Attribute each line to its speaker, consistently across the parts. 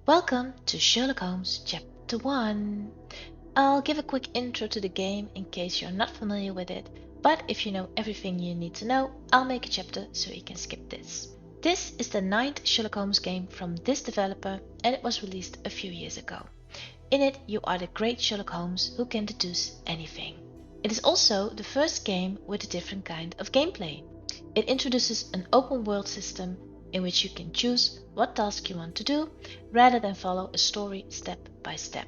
Speaker 1: Welcome to Sherlock Holmes Chapter One. I'll give a quick intro to the game in case you're not familiar with it, but if you know everything you need to know, I'll make a chapter so you can skip this. This is the 9th Sherlock Holmes game from this developer and it was released a few years ago. In it, you are the great Sherlock Holmes who can deduce anything. It is also the first game with a different kind of gameplay. It introduces an open world system in which you can choose what task you want to do rather than follow a story step by step.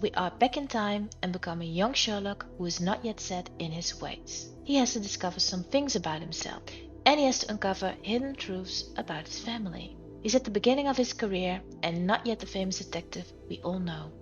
Speaker 1: We are back in time and become a young Sherlock who is not yet set in his ways. He has to discover some things about himself and he has to uncover hidden truths about his family. He's at the beginning of his career and not yet the famous detective we all know.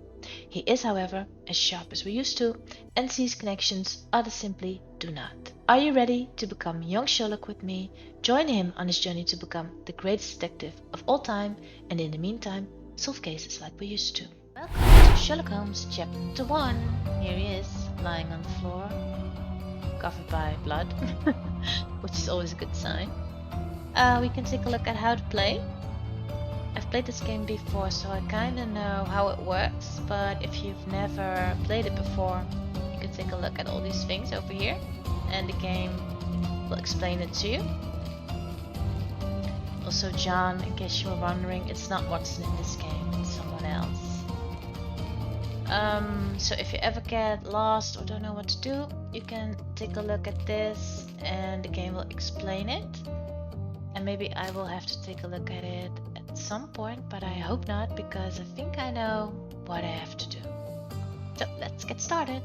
Speaker 1: He is, however, as sharp as we used to and sees connections others simply do not. Are you ready to become young Sherlock with me? Join him on his journey to become the greatest detective of all time and in the meantime, solve cases like we used to. Welcome to Sherlock Holmes Chapter 1. Here he is, lying on the floor, covered by blood, which is always a good sign. We can take a look at how to play. I've played this game before, so I kinda know how it works, but if you've never played it before, you can take a look at all these things over here, and the game will explain it to you. Also, John, in case you were wondering, it's not Watson in this game, it's someone else. So if you ever get lost or don't know what to do, you can take a look at this, and the game will explain it. And maybe I will have to take a look at it at some point, but I hope not, because I think I know what I have to do. So let's get started.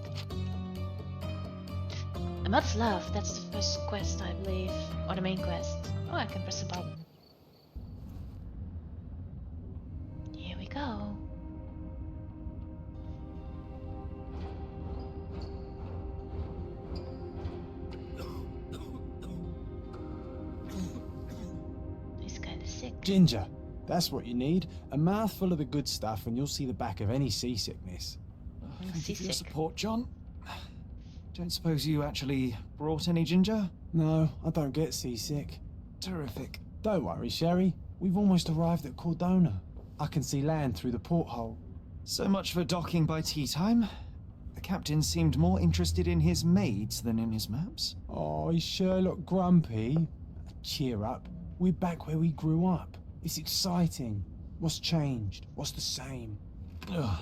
Speaker 1: A Mother's Love, that's the first quest, I believe, or the main quest. Oh, I can press a button. Here we go. He's kinda sick.
Speaker 2: Ginger, that's what you need. A mouthful of the good stuff and you'll see the back of any seasickness.
Speaker 3: Thank you for your support, John. Don't suppose you actually brought any ginger?
Speaker 2: No, I don't get seasick.
Speaker 3: Terrific.
Speaker 2: Don't worry, Sherry. We've almost arrived at Cordona. I can see land through the porthole.
Speaker 3: So much for docking by tea time. The captain seemed more interested in his maids than in his maps.
Speaker 2: Oh, is Sherlock grumpy? Cheer up. We're back where we grew up. It's exciting. What's changed? What's the same?
Speaker 3: Ugh.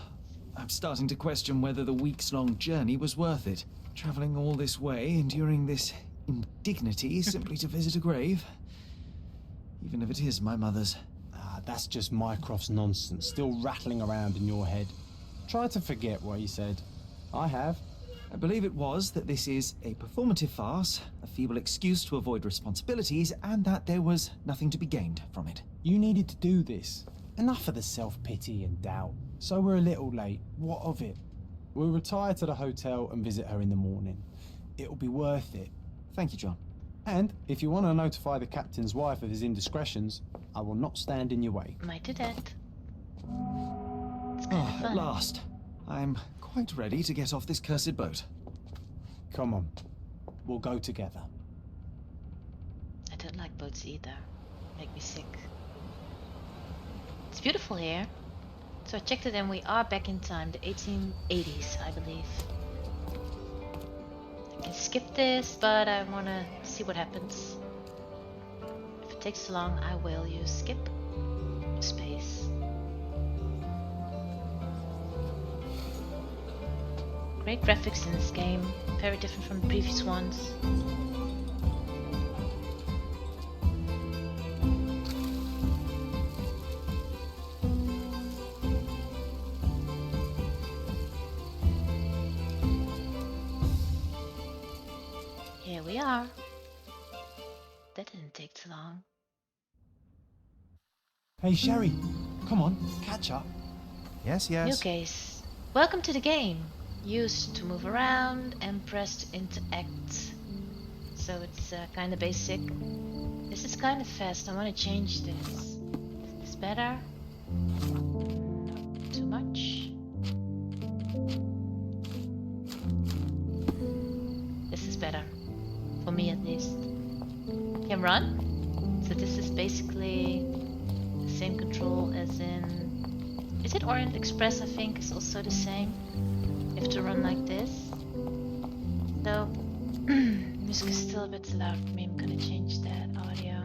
Speaker 3: I'm starting to question whether the weeks-long journey was worth it. Travelling all this way, enduring this indignity simply to visit a grave. Even if it is my mother's.
Speaker 2: Ah, that's just Mycroft's nonsense, still rattling around in your head. Try to forget what he said. I have.
Speaker 3: I believe it was that this is a performative farce, a feeble excuse to avoid responsibilities, and that there was nothing to be gained from it.
Speaker 2: You needed to do this. Enough of the self-pity and doubt. So we're a little late. What of it? We'll retire to the hotel and visit her in the morning. It'll be worth it.
Speaker 3: Thank you, John.
Speaker 2: And if you want to notify the captain's wife of his indiscretions, I will not stand in your way.
Speaker 1: Might do that. It's kinda
Speaker 3: Oh,
Speaker 1: fun.
Speaker 3: at last. I'm quite ready to get off this cursed boat.
Speaker 2: Come on. We'll go together.
Speaker 1: I don't like boats either. Make me sick. It's beautiful here. So I checked it and we are back in time, the 1880s, I believe. I can skip this, but I want to see what happens. If it takes too long, I will use skip space. Great graphics in this game, very different from the previous ones. Here we are. That didn't take too long.
Speaker 2: Hey, Sherry. Come on, catch up.
Speaker 3: Yes,
Speaker 1: New case. Welcome to the game. Used to move around and press to interact. So it's kind of basic. This is kind of fast. I want to change this. Is this better? Not too much. This is better. For me at least. Can run. So this is basically the same control as in Is it Orient Express? I think is also the same. You have to run like this. So, music is still a bit loud for me. I'm gonna change that audio.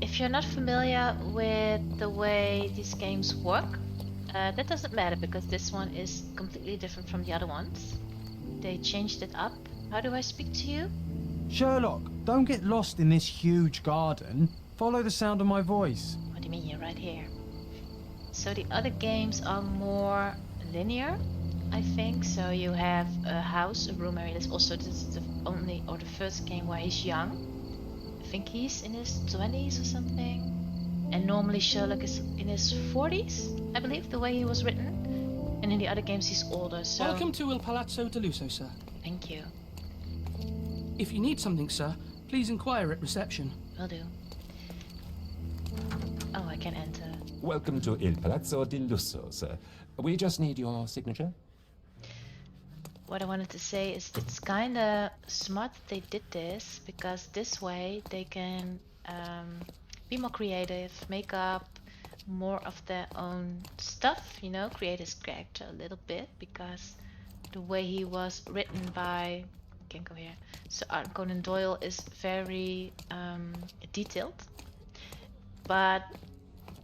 Speaker 1: If you're not familiar with the way these games work, that doesn't matter because this one is completely different from the other ones. They changed it up. How do I speak to you?
Speaker 2: Sherlock, don't get lost in this huge garden. Follow the sound of my voice.
Speaker 1: What do you mean? You're right here. So the other games are more linear, I think. So you have a house, a room area. This is the only or the first game where he's young. I think he's in his 20s or something. And normally Sherlock is in his 40s, I believe, the way he was written. And in the other games he's older, so...
Speaker 4: Welcome to Il Palazzo Deluso, sir.
Speaker 1: Thank you.
Speaker 4: If you need something, sir, please inquire at reception.
Speaker 1: Will do. Oh, I can enter.
Speaker 5: Welcome to Il Palazzo di Lusso, sir. We just need your signature.
Speaker 1: What I wanted to say is it's kinda smart that they did this, because this way they can be more creative, make up more of their own stuff, you know, create his character a little bit, because the way he was written by, I can't go here, so Arthur Conan Doyle is very detailed, but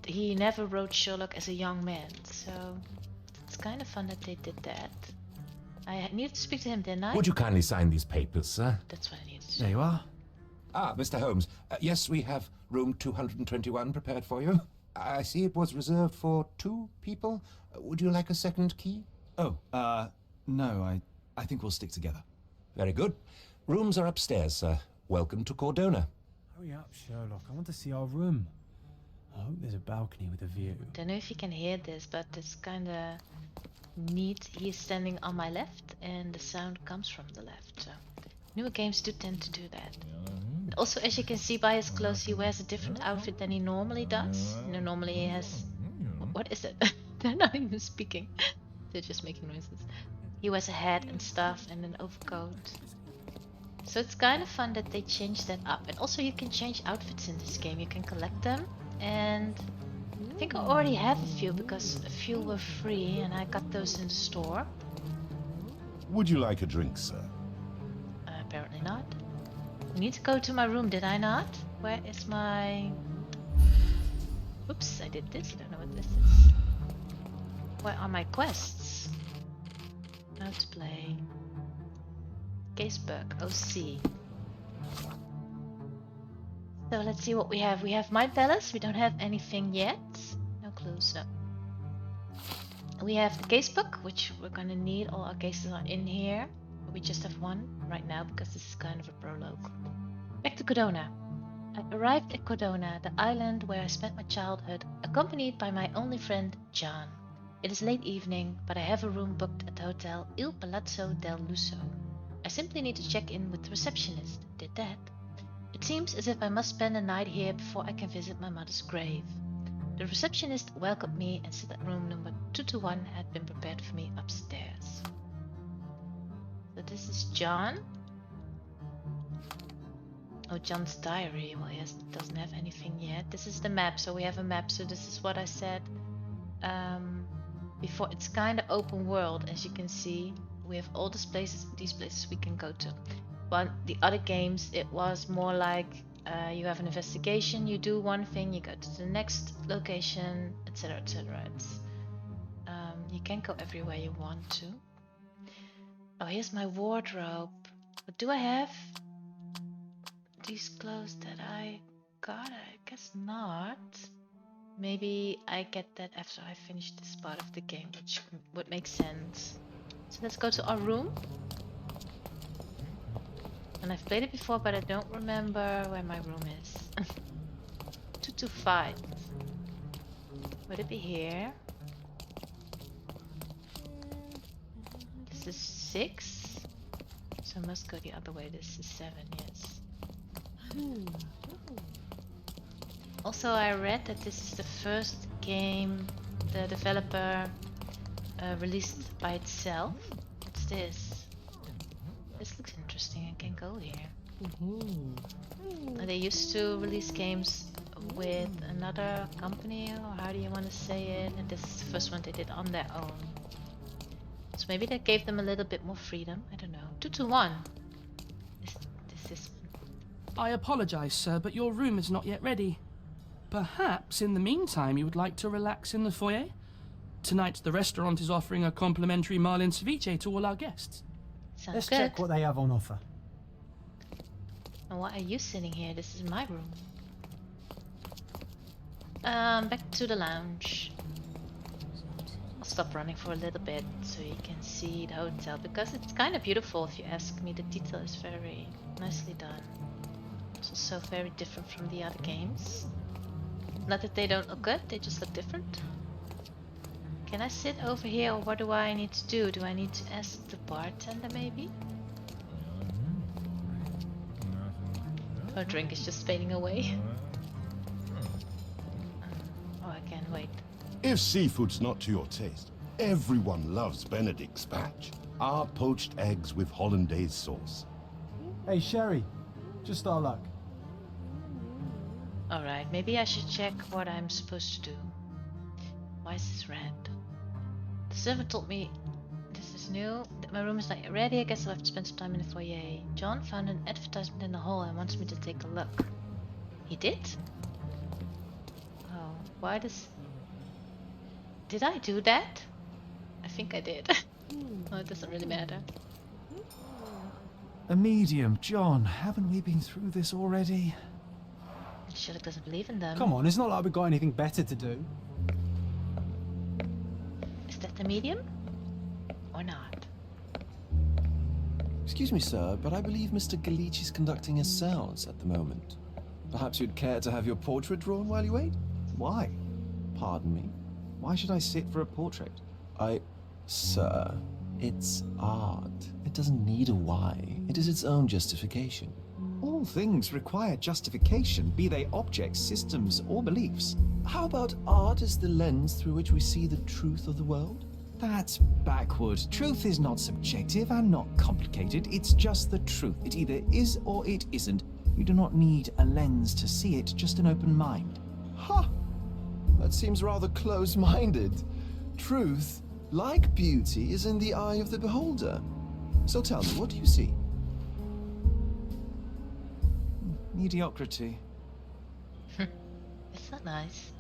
Speaker 1: he never wrote Sherlock as a young man, so it's kind of fun that they did that. I needed to speak to him, didn't I?
Speaker 5: Would you kindly sign these papers, sir?
Speaker 1: That's what I needed to do.
Speaker 2: There you are.
Speaker 5: Ah, Mr. Holmes. Yes, we have room 221 prepared for you. I see it was reserved for 2 people. Would you like a second key?
Speaker 3: Oh, no, I think we'll stick together.
Speaker 5: Very good. Rooms are upstairs, sir. Welcome to Cordona.
Speaker 2: Hurry up, Sherlock. I want to see our room. I hope there's a balcony with a view.
Speaker 1: Don't know if you can hear this, but it's kinda neat. He's standing on my left and the sound comes from the left. So newer games do tend to do that. And also, as you can see by his clothes, he wears a different outfit than he normally does. You know, normally he has... What is it? They're not even speaking. They're just making noises. He wears a hat and stuff and an overcoat. So it's kind of fun that they changed that up. And also you can change outfits in this game. You can collect them. And I think I already have a few because a few were free and I got those in the store.
Speaker 6: Would you like a drink, sir?
Speaker 1: Apparently not. I need to go to my room, did I not? Where is my... Oops, I did this. I don't know what this is. Where are my quests? How to play. Casebook, OC. So let's see what we have. We have Mind Palace. We don't have anything yet. No clues. So we have the casebook, which we're gonna need. All our cases are in here. We just have one right now because this is kind of a prologue. Back to Cordona. I arrived at Cordona, the island where I spent my childhood, accompanied by my only friend, John. It is late evening, but I have a room booked at the hotel Il Palazzo del Lusso. I simply need to check in with the receptionist. Did that. It seems as if I must spend a night here before I can visit my mother's grave. The receptionist welcomed me and said that room number 221 had been prepared for me upstairs. So this is John. Oh, John's diary. Well, yes, it doesn't have anything yet. This is the map, so we have a map. So this is what I said before. It's kind of open world, as you can see. We have all these places we can go to. But the other games, it was more like you have an investigation, you do one thing, you go to the next location, etc., etc. It's you can't go everywhere you want to. Oh, here's my wardrobe. But do I have these clothes that I got? I guess not. Maybe I get that after I finish this part of the game, which would make sense. So let's go to our room. And I've played it before, but I don't remember where my room is. 225. Would it be here? This is 6. So I must go the other way. This is 7, yes. Also, I read that this is the first game the developer released by itself. What's this? This looks interesting. I can go here. They used to release games with another company, or how do you want to say it? And this is the first one they did on their own. So maybe that gave them a little bit more freedom. I don't know. 221. This
Speaker 4: I apologize, sir, but your room is not yet ready. Perhaps in the meantime you would like to relax in the foyer? Tonight the restaurant is offering a complimentary marlin ceviche to all our guests.
Speaker 1: sounds
Speaker 2: Let's
Speaker 1: good.
Speaker 2: check what they have on offer.
Speaker 1: And why are you sitting here? This is my room. Back to the lounge. I'll stop running for a little bit so you can see the hotel, because it's kind of beautiful if you ask me. The detail is very nicely done. It's also very different from the other games. Not that they don't look good, they just look different. Can I sit over here, or what do I need to do? Do I need to ask the bartender maybe? Our drink is just fading away. Oh, I can't wait.
Speaker 6: If seafood's not to your taste, everyone loves Benedict's batch. Our poached eggs with hollandaise sauce.
Speaker 2: Hey, Sherry, just our luck.
Speaker 1: Alright, maybe I should check what I'm supposed to do. Why is this red? The servant told me this is new, that my room is not yet ready. I guess I'll have to spend some time in the foyer. John found an advertisement in the hall and wants me to take a look. He did? Oh, why does... Did I do that? I think I did. Oh, it doesn't really matter.
Speaker 3: A medium, John. Haven't we been through this already?
Speaker 1: Sherlock doesn't believe in them.
Speaker 2: Come on, it's not like we've got anything better to do.
Speaker 1: Is that the medium? Or not?
Speaker 7: Excuse me, sir, but I believe Mr. Galici is conducting a seance at the moment. Perhaps you'd care to have your portrait drawn while you wait?
Speaker 3: Why?
Speaker 7: Pardon me?
Speaker 3: Why should I sit for a portrait?
Speaker 7: Sir, it's art. It doesn't need a why. It is its own justification.
Speaker 3: All things require justification, be they objects, systems, or beliefs.
Speaker 7: How about art as the lens through which we see the truth of the world?
Speaker 3: That's backward. Truth is not subjective and not complicated. It's just the truth. It either is or it isn't. You do not need a lens to see it, just an open mind.
Speaker 7: Ha! That seems rather close-minded. Truth, like beauty, is in the eye of the beholder. So tell me, what do you see?
Speaker 3: Mediocrity.
Speaker 1: It's not nice.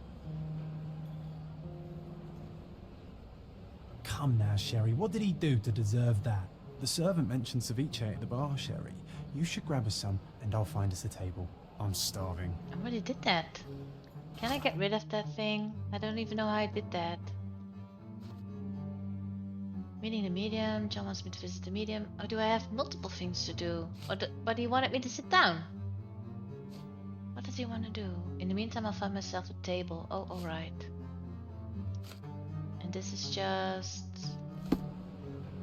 Speaker 2: Come now, Sherry, what did he do to deserve that? The servant mentioned ceviche at the bar, Sherry. You should grab us some, and I'll find us a table. I'm starving.
Speaker 1: I already did that. Can I get rid of that thing? I don't even know how I did that. Meeting the medium. John wants me to visit the medium. Or do I have multiple things to do? But he wanted me to sit down. What does he want to do? In the meantime, I'll find myself a table. Oh, alright. And this is just...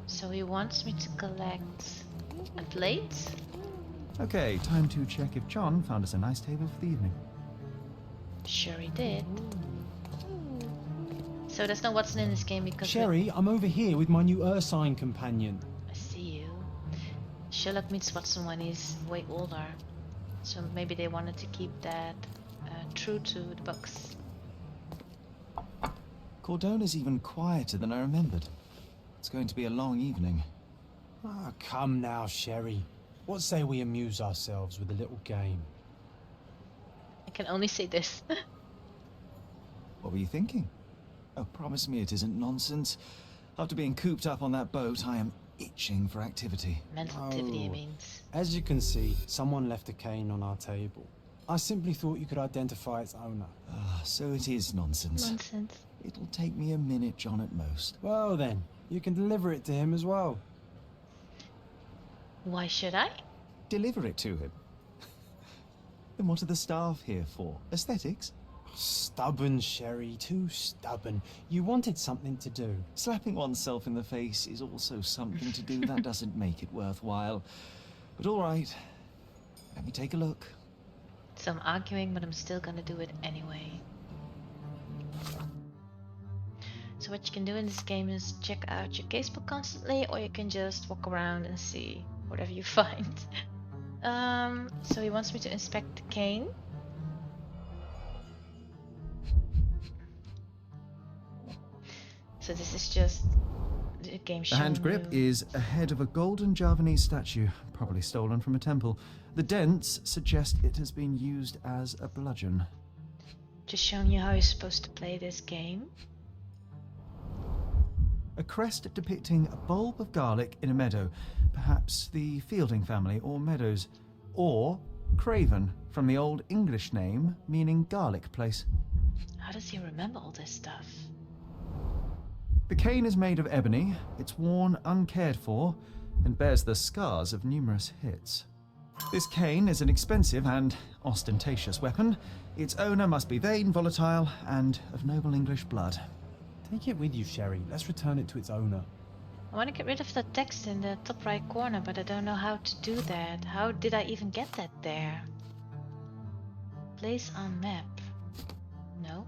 Speaker 1: So he wants me to collect a plate?
Speaker 3: Okay, time to check if John found us a nice table for the evening.
Speaker 1: Sure he did. So there's no Watson in this game because...
Speaker 2: Sherry, I'm over here with my new Ursine companion.
Speaker 1: I see you. Sherlock meets Watson when he's way older. So maybe they wanted to keep that true to the books.
Speaker 3: Cordona's even quieter than I remembered. It's going to be a long evening.
Speaker 2: Ah, come now, Sherry. What say we amuse ourselves with a little game?
Speaker 1: I can only say this.
Speaker 3: What were you thinking? Oh, promise me it isn't nonsense. After being cooped up on that boat, I am itching for activity.
Speaker 1: Mental activity, it
Speaker 2: Oh.
Speaker 1: means.
Speaker 2: As you can see, someone left a cane on our table. I simply thought you could identify its owner.
Speaker 3: Ah, so it is nonsense.
Speaker 1: Nonsense.
Speaker 3: It'll take me a minute, John, at most.
Speaker 2: Well then, you can deliver it to him as well.
Speaker 1: Why should I?
Speaker 3: Deliver it to him. Then what are the staff here for? Aesthetics?
Speaker 2: Stubborn, Sherry, too stubborn. You wanted something to do.
Speaker 3: Slapping oneself in the face is also something to do. That doesn't make it worthwhile. But all right, let me take a look.
Speaker 1: So I'm arguing, but I'm still gonna do it anyway. So what you can do in this game is check out your casebook constantly, or you can just walk around and see whatever you find. So he wants me to inspect the cane. So this is just the game
Speaker 3: The
Speaker 1: showing
Speaker 3: hand grip
Speaker 1: you.
Speaker 3: is a head of a golden Javanese statue, probably stolen from a temple. The dents suggest it has been used as a bludgeon.
Speaker 1: Just showing you how you're supposed to play this game.
Speaker 3: A crest depicting a bulb of garlic in a meadow, perhaps the Fielding family or Meadows, or Craven, from the Old English name meaning garlic place.
Speaker 1: How does he remember all this stuff?
Speaker 3: The cane is made of ebony, it's worn uncared for, and bears the scars of numerous hits. This cane is an expensive and ostentatious weapon. Its owner must be vain, volatile, and of noble English blood.
Speaker 2: Take it with you, Sherry. Let's return it to its owner.
Speaker 1: I want to get rid of the text in the top right corner, but I don't know how to do that. How did I even get that there? Place on map. No.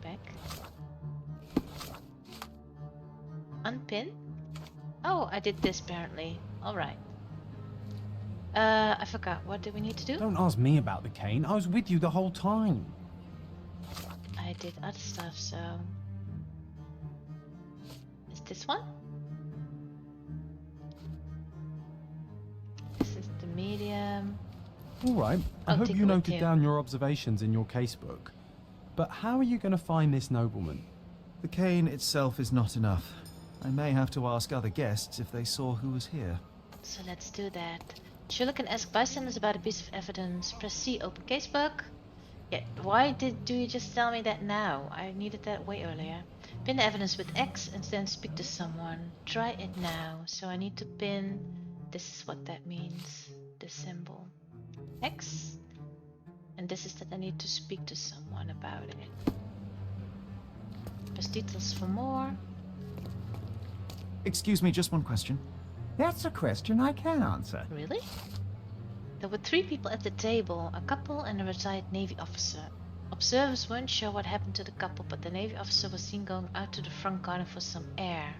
Speaker 1: Back. Unpin? Oh, I did this apparently. Alright. I forgot. What do we need to do?
Speaker 2: Don't ask me about the cane. I was with you the whole time.
Speaker 1: I did other stuff, so... Is this one? This is the medium.
Speaker 2: All right. I
Speaker 1: I'll
Speaker 2: hope
Speaker 1: take
Speaker 2: you
Speaker 1: it with
Speaker 2: noted
Speaker 1: you.
Speaker 2: down your observations in your casebook. But how are you going to find this nobleman?
Speaker 3: The cane itself is not enough. I may have to ask other guests if they saw who was here.
Speaker 1: So let's do that. Sherlock can ask bystanders about a piece of evidence. Press C, open casebook. Yeah, why do you just tell me that now? I needed that way earlier. Pin the evidence with X and then speak to someone. Try it now. So I need to pin... This is what that means. This symbol. X. And this is that I need to speak to someone about it. Press details for more.
Speaker 3: Excuse me, just one question.
Speaker 8: That's a question I can answer.
Speaker 1: Really? There were 3 people at the table, a couple and a retired Navy officer. Observers weren't sure what happened to the couple, but the Navy officer was seen going out to the front garden for some air.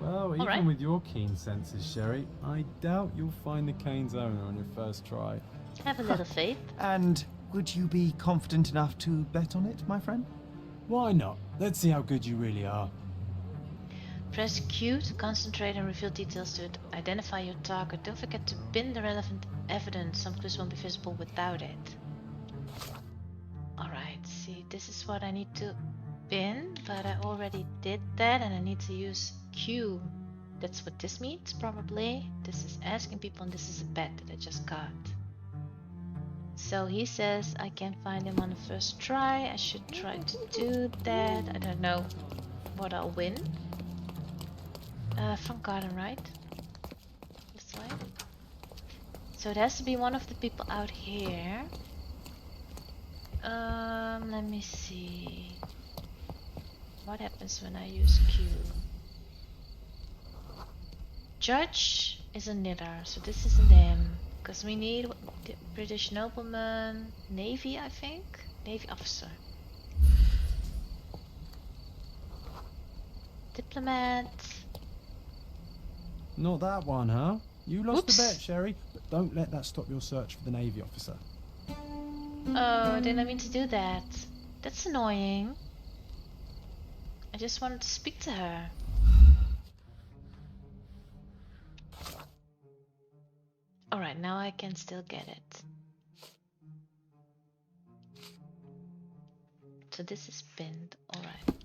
Speaker 2: Well, even
Speaker 1: right.
Speaker 2: with your keen senses, Sherry, I doubt you'll find the cane's owner on your first try.
Speaker 1: Have a little faith.
Speaker 3: And would you be confident enough to bet on it, my friend?
Speaker 2: Why not? Let's see how good you really are.
Speaker 1: Press Q to concentrate and reveal details to identify your target. Don't forget to pin the relevant evidence. Some clues won't be visible without it. Alright, see, this is what I need to pin, but I already did that and I need to use Q. That's what this means, probably. This is asking people and this is a bet that I just got. So he says I can find him on the first try. I should try to do that. I don't know what I'll win. Front garden, right? This way. So it has to be one of the people out here. Let me see. What happens when I use Q? Judge is a knitter, so this isn't him. Because we need the British nobleman, Navy, I think? Navy officer. Diplomat.
Speaker 2: Not that one, huh? You lost
Speaker 1: Oops.
Speaker 2: the bet, Sherry, but don't let that stop your search for the Navy officer.
Speaker 1: Oh, I didn't mean to do that. That's annoying. I just wanted to speak to her. Alright, now I can still get it. So this is pinned, alright.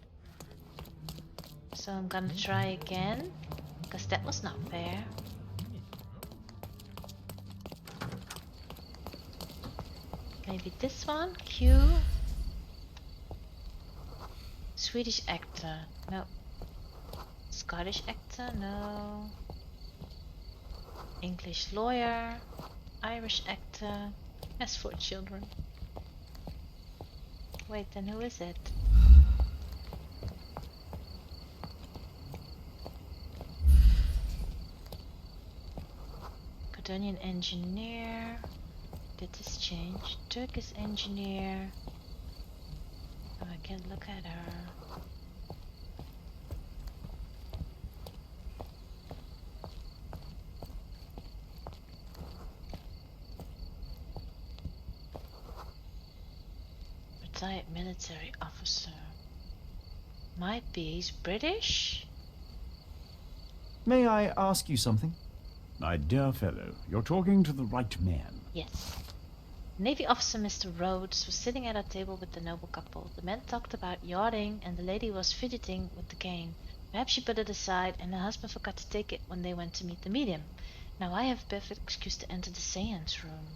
Speaker 1: So I'm gonna try again, because that was not fair. Maybe this one, Q. Swedish actor, no. Scottish actor, no. English lawyer, Irish actor, as for children. Wait, then who is it? Cordonian engineer. Did this change? Turkish engineer. Oh, I can't look at her. retired military officer. Might be. He's British?
Speaker 3: May I ask you something?
Speaker 2: My dear fellow, you're talking to the right man.
Speaker 1: Yes. Navy officer Mr. Rhodes was sitting at a table with the noble couple. The men talked about yachting and the lady was fidgeting with the cane. Perhaps she put it aside and the husband forgot to take it when they went to meet the medium. Now I have perfect excuse to enter the seance room.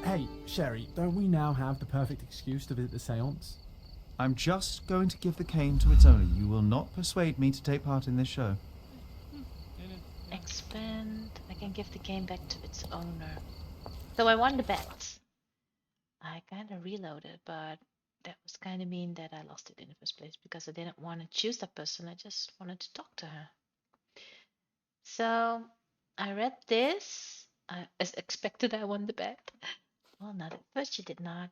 Speaker 2: Hey, Sherry, don't we now have the perfect excuse to visit the seance?
Speaker 3: I'm just going to give the cane to its owner. You will not persuade me to take part in this show.
Speaker 1: Expand. I can give the game back to its owner. So I won the bet. I kind of reloaded, but that was kind of mean that I lost it in the first place because I didn't want to choose that person. I just wanted to talk to her. So I read this. As expected, I won the bet. Well, not at first you did not.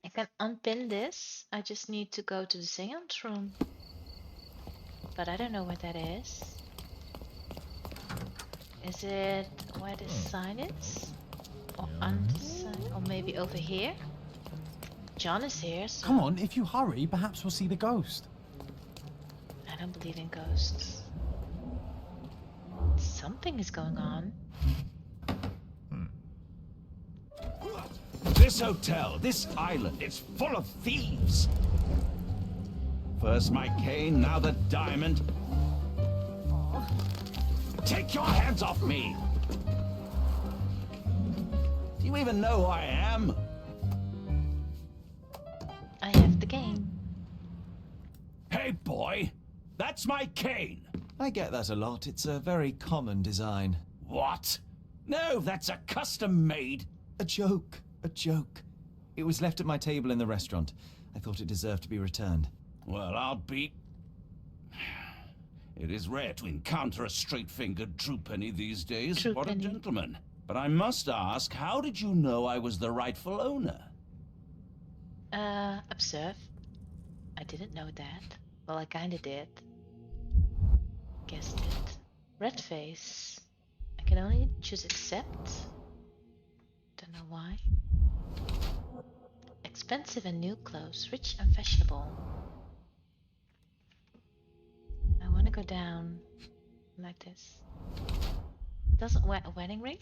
Speaker 1: I can unpin this. I just need to go to the seance room. But I don't know where that is. Is it where the sign is? Or under the sign? Or maybe over here? John is here, so...
Speaker 2: Come on, if you hurry, perhaps we'll see the ghost.
Speaker 1: I don't believe in ghosts. Something is going on.
Speaker 9: This hotel, this island, it's full of thieves. First my cane, now the diamond. Take your hands off me! Do you even know who I am?
Speaker 1: I have the game.
Speaker 9: Hey boy, that's my cane.
Speaker 3: I get that a lot. It's a very common design.
Speaker 9: What? No, that's a custom-made.
Speaker 3: A joke. A joke. It was left at my table in the restaurant. I thought it deserved to be returned.
Speaker 9: Well, I'll be... It is rare to encounter a straight-fingered true penny these days.
Speaker 1: True
Speaker 9: What
Speaker 1: penny.
Speaker 9: a gentleman. But I must ask, how did you know I was the rightful owner?
Speaker 1: Observe. I didn't know that. Well, I kinda did. Guessed it. Red face. I can only choose accept. Don't know why. Expensive and new clothes. Rich and fashionable. I wanna go down like this. Doesn't wear a wedding ring?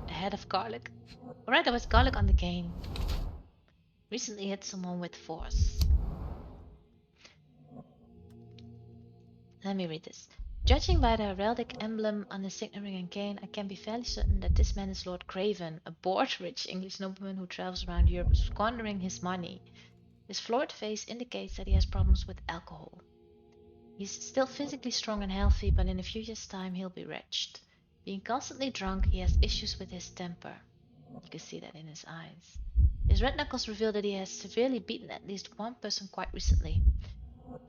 Speaker 1: A head of garlic. Alright, there was garlic on the cane. Recently hit someone with force. Let me read this. Judging by the heraldic emblem on the signet ring and cane, I can be fairly certain that this man is Lord Craven, a bored-rich English nobleman who travels around Europe squandering his money. His florid face indicates that he has problems with alcohol. He's still physically strong and healthy, but in a few years' time he'll be wretched. Being constantly drunk, he has issues with his temper. You can see that in his eyes. His red knuckles reveal that he has severely beaten at least one person quite recently.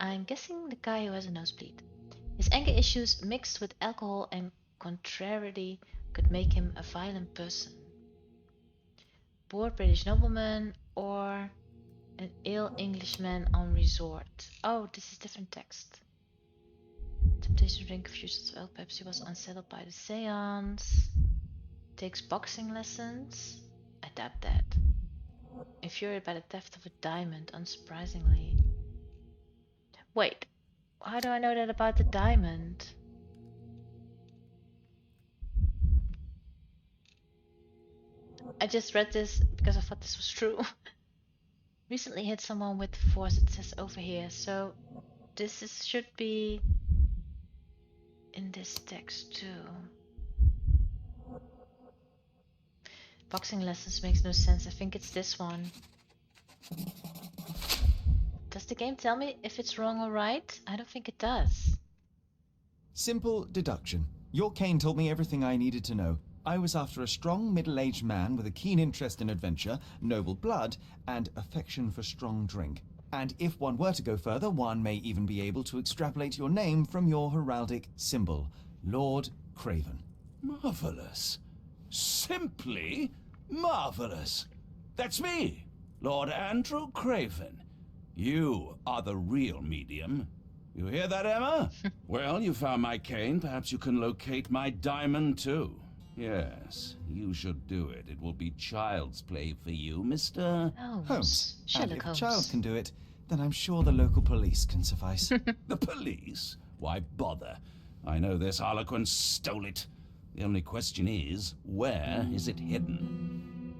Speaker 1: I'm guessing the guy who has a nosebleed. His anger issues mixed with alcohol and contrariety could make him a violent person. Bored British nobleman or an ill Englishman on resort. Oh, this is different text. Temptation to drink a few shots of alcohol. Perhaps he was unsettled by the seance. Takes boxing lessons. I doubt that. Infuriated by the theft of a diamond, unsurprisingly. Wait, how do I know that about the diamond? I just read this because I thought this was true. Recently hit someone with force, it says over here, so this should be in this text too. Boxing lessons makes no sense. I think it's this one. Does the game tell me if it's wrong or right? I don't think it does.
Speaker 3: Simple deduction. Your cane told me everything I needed to know. I was after a strong middle-aged man with a keen interest in adventure, noble blood, and affection for strong drink. And if one were to go further, one may even be able to extrapolate your name from your heraldic symbol, Lord Craven.
Speaker 9: Marvelous. Simply marvelous. That's me, Lord Andrew Craven. You are the real medium. You hear that, Emma? Well, you found my cane. Perhaps you can locate my diamond, too. Yes, you should do it. It will be child's play for you, Mr.
Speaker 3: Holmes. And
Speaker 1: Sherlock
Speaker 3: if a
Speaker 1: Holmes.
Speaker 3: child can do it, then I'm sure the local police can suffice.
Speaker 9: The police? Why bother? I know this harlequin stole it. The only question is, where is it hidden?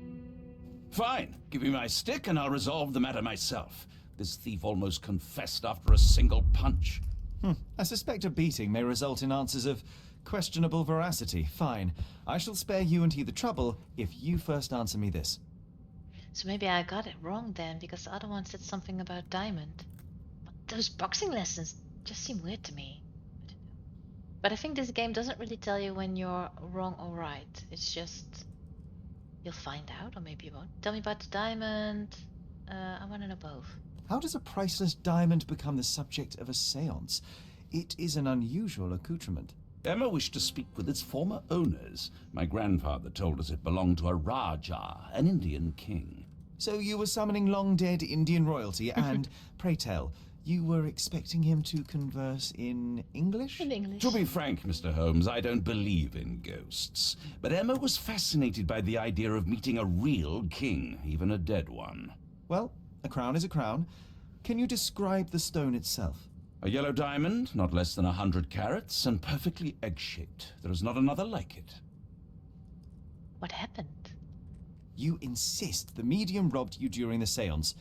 Speaker 9: Fine, give me my stick and I'll resolve the matter myself. This thief almost confessed after a single punch.
Speaker 3: I suspect a beating may result in answers of questionable veracity. Fine. I shall spare you and he the trouble if you first answer me this.
Speaker 1: So maybe I got it wrong then, because the other one said something about diamond. But those boxing lessons just seem weird to me. I don't know. But I think this game doesn't really tell you when you're wrong or right. It's just you'll find out, or maybe you won't. Tell me about the diamond. I want to know both.
Speaker 3: How does a priceless diamond become the subject of a seance? It is an unusual accoutrement.
Speaker 9: Emma wished to speak with its former owners. My grandfather told us it belonged to a Rajah, an Indian king.
Speaker 3: So you were summoning long-dead Indian royalty, and, pray tell, you were expecting him to converse in English?
Speaker 1: In English.
Speaker 9: To be frank, Mr. Holmes, I don't believe in ghosts. But Emma was fascinated by the idea of meeting a real king, even a dead one.
Speaker 3: Well, a crown is a crown. Can you describe the stone itself?
Speaker 9: A yellow diamond, not less than 100 carats, and perfectly egg-shaped. There is not another like it.
Speaker 1: What happened?
Speaker 3: You insist the medium robbed you during the seance.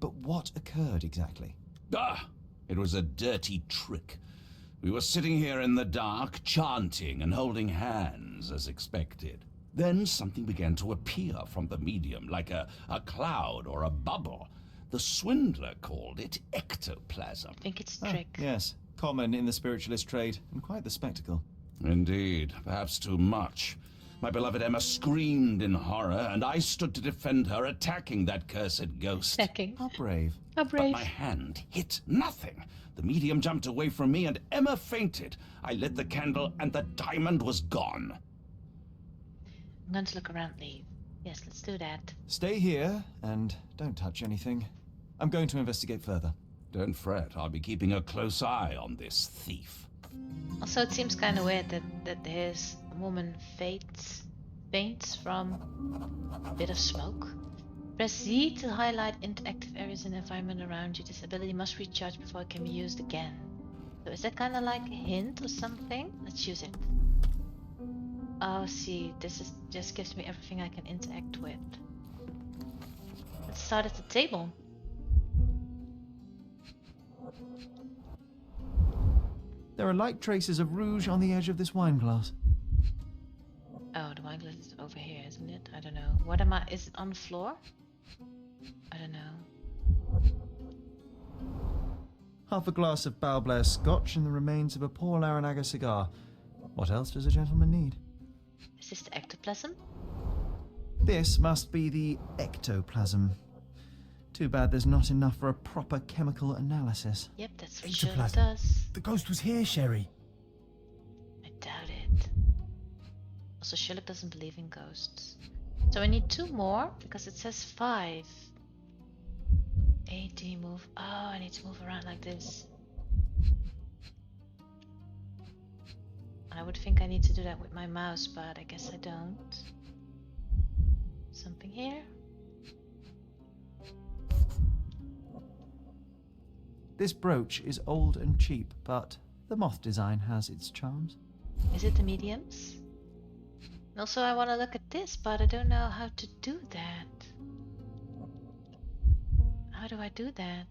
Speaker 3: But what occurred exactly?
Speaker 9: It was a dirty trick. We were sitting here in the dark, chanting and holding hands, as expected. Then something began to appear from the medium, like a cloud or a bubble. The swindler called it ectoplasm.
Speaker 1: I think it's a trick.
Speaker 3: Yes, common in the spiritualist trade, and quite the spectacle.
Speaker 9: Indeed, perhaps too much. My beloved Emma screamed in horror, and I stood to defend her, attacking that cursed ghost.
Speaker 1: Checking.
Speaker 3: How brave.
Speaker 1: How
Speaker 9: But
Speaker 1: brave.
Speaker 9: my hand hit nothing. The medium jumped away from me, and Emma fainted. I lit the candle, and the diamond was gone.
Speaker 1: I'm going to look around, leave. Yes, let's do that.
Speaker 3: Stay here, and don't touch anything. I'm going to investigate further.
Speaker 9: Don't fret, I'll be keeping a close eye on this thief.
Speaker 1: Also, it seems kind of weird that his woman faints from a bit of smoke. Press Z to highlight interactive areas in the environment around you. This ability must recharge before it can be used again. So is that kind of like a hint or something? Let's use it. Oh, see, just gives me everything I can interact with. Let's start at the table.
Speaker 3: There are light traces of rouge on the edge of this wine glass.
Speaker 1: Oh, the wine glass is over here, isn't it? I don't know. What am I? Is it on the floor? I don't know.
Speaker 3: Half a glass of Balblair scotch and the remains of a Paul Aranaga cigar. What else does a gentleman need?
Speaker 1: Is this the ectoplasm?
Speaker 3: This must be the ectoplasm. Too bad there's not enough for a proper chemical analysis.
Speaker 1: Yep, that's what Sherlock
Speaker 2: Ectoplasm.
Speaker 1: does.
Speaker 2: The ghost was here, Sherry.
Speaker 1: I doubt it. Also, Sherlock doesn't believe in ghosts. So I need 2 more, because it says 5. AD move. Oh, I need to move around like this. I would think I need to do that with my mouse, but I guess I don't. Something here.
Speaker 3: This brooch is old and cheap, but the moth design has its charms.
Speaker 1: Is it the mediums? And also I want to look at this, but I don't know how to do that. How do I do that?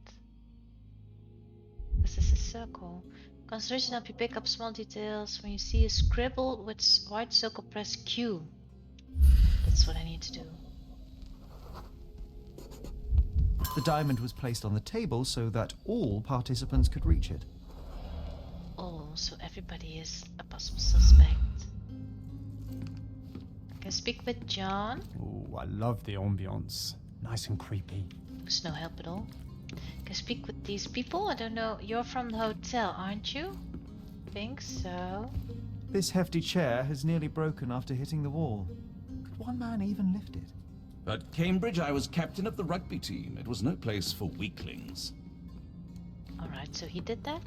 Speaker 1: This is a circle. Concentration helps you pick up small details. When you see a scribble with white circle, press Q. That's what I need to do.
Speaker 3: The diamond was placed on the table so that all participants could reach it.
Speaker 1: Oh, so everybody is a possible suspect. I can speak with John.
Speaker 2: Oh, I love the ambience. Nice and creepy.
Speaker 1: Who's no help at all. Can speak with these people. I don't know. You're from the hotel, aren't you? Think so.
Speaker 3: This hefty chair has nearly broken after hitting the wall. Could one man even lift it?
Speaker 9: At Cambridge, I was captain of the rugby team. It was no place for weaklings.
Speaker 1: Alright, so he did that.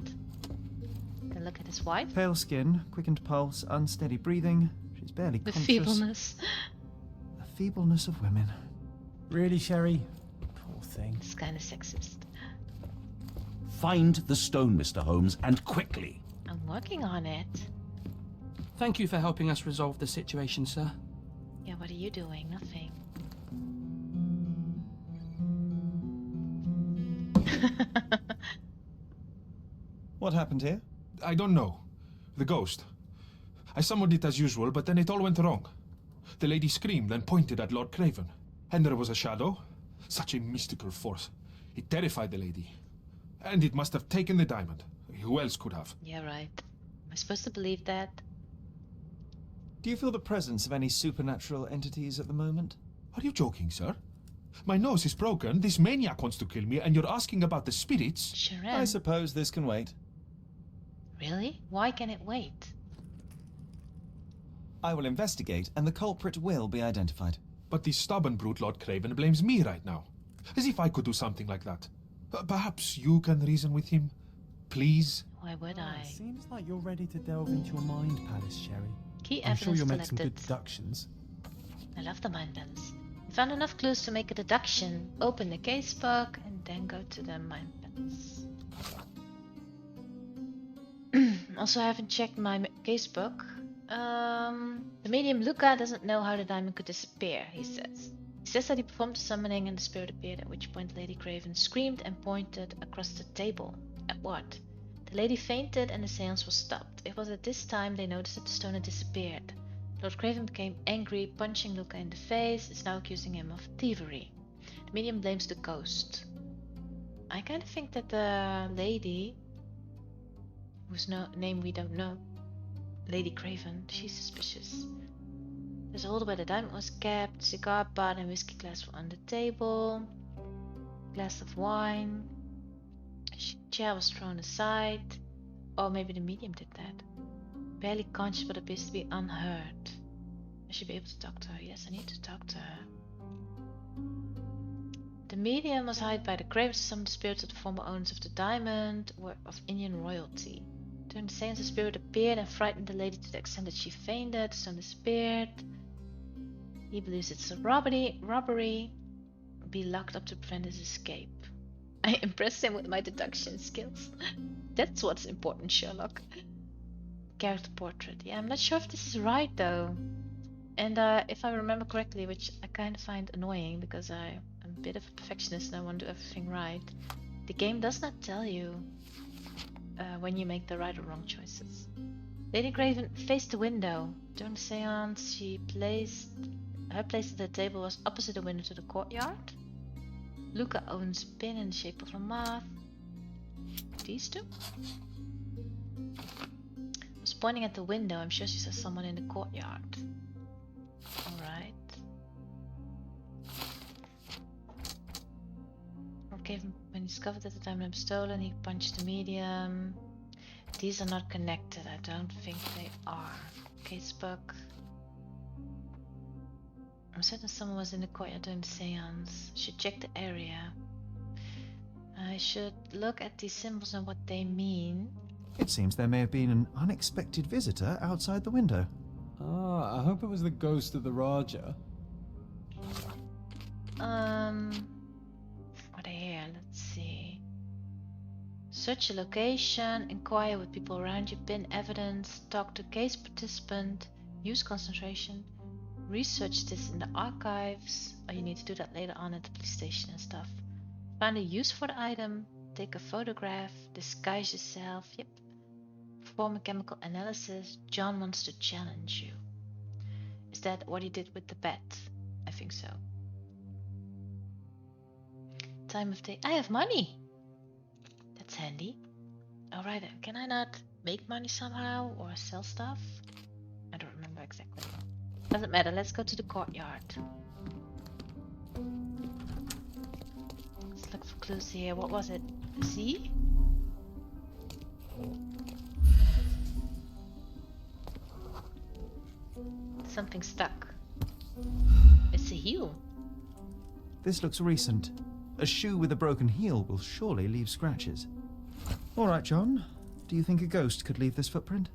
Speaker 1: Then look at his wife.
Speaker 3: Pale skin, quickened pulse, unsteady breathing. She She's barely
Speaker 1: The
Speaker 3: conscious.
Speaker 1: feebleness.
Speaker 3: The feebleness of women.
Speaker 2: Really, Sherry? Poor thing.
Speaker 1: It's kind of sexist.
Speaker 9: Find the stone, Mr. Holmes, and quickly.
Speaker 1: I'm working on it.
Speaker 4: Thank you for helping us resolve the situation, sir.
Speaker 1: Yeah, what are you doing? Nothing.
Speaker 3: What happened here?
Speaker 10: I don't know. The ghost. I summoned it as usual, but then it all went wrong. The lady screamed and pointed at Lord Craven. And there was a shadow. Such a mystical force. It terrified the lady. And it must have taken the diamond. Who else could have?
Speaker 1: Yeah, right. Am I supposed to believe that?
Speaker 3: Do you feel the presence of any supernatural entities at the moment?
Speaker 10: Are you joking, sir? My nose is broken, this maniac wants to kill me, and you're asking about the spirits?
Speaker 1: Sure
Speaker 3: I
Speaker 1: am.
Speaker 3: suppose this can wait.
Speaker 1: Really? Why can it wait?
Speaker 3: I will investigate, and the culprit will be identified.
Speaker 10: But this stubborn brute Lord Craven blames me right now. As if I could do something like that. Perhaps you can reason with him? Please?
Speaker 1: Why would I?
Speaker 2: Seems like you're ready to delve into your mind palace, Sherry.
Speaker 1: Key
Speaker 2: I'm
Speaker 1: evidence
Speaker 2: sure you'll make some
Speaker 1: collected.
Speaker 2: good deductions.
Speaker 1: I love the mind palace. We found enough clues to make a deduction. Open the case book and then go to the mind palace. Also, I haven't checked my case book. The medium Luca doesn't know how the diamond could disappear, he says. He says that he performed the summoning and the spirit appeared, at which point Lady Craven screamed and pointed across the table. At what? The lady fainted and the seance was stopped. It was at this time they noticed that the stone had disappeared. Lord Craven became angry, punching Luca in the face, is now accusing him of thievery. The medium blames the ghost. I kind of think that the lady, whose name we don't know, Lady Craven, she's suspicious. There's a hole where the diamond was kept, cigar butt and whiskey glass were on the table, glass of wine, chair was thrown aside. Or maybe the medium did that. Barely conscious but appears to be unheard. I should be able to talk to her. Yes, I need to talk to her. The medium was hired by the Cravens to summon the spirits of the former owners of the diamond, were of Indian royalty. During the seance, the spirit appeared and frightened the lady to the extent that she fainted. The stone disappeared. He believes it's a robbery. Be locked up to prevent his escape. I impressed him with my deduction skills. That's what's important, Sherlock. Character portrait. Yeah, I'm not sure if this is right though. And if I remember correctly, which I kind of find annoying because I'm a bit of a perfectionist and I want to do everything right, the game does not tell you when you make the right or wrong choices. Lady Craven faced the window. During the seance, her place at the table was opposite the window to the courtyard. Luca owns a pin in the shape of a moth. These two? Was pointing at the window. I'm sure she saw someone in the courtyard. Alright. Okay, when he discovered that the diamond was stolen, he punched the medium. These are not connected. I don't think they are. Casebook. I'm certain someone was in the courtyard during the seance. Should check the area. I should look at these symbols and what they mean.
Speaker 3: It seems there may have been an unexpected visitor outside the window.
Speaker 2: Ah, I hope it was the ghost of the Raja.
Speaker 1: What are here? Let's see. Search a location, inquire with people around you, pin evidence, talk to case participant, use concentration, research this in the archives. Oh, you need to do that later on at the police station and stuff. Find a use for the item, take a photograph, disguise yourself, yep. Perform a chemical analysis. John wants to challenge you. Is that what he did with the bet? I think so. Time of day. I have money! That's handy. Alright, can I not make money somehow or sell stuff? I don't remember exactly. Doesn't matter, let's go to the courtyard. Let's look for clues here. What was it? See? Something stuck. It's a heel.
Speaker 3: This looks recent. A shoe with a broken heel will surely leave scratches. All right, John. Do you think a ghost could leave this footprint?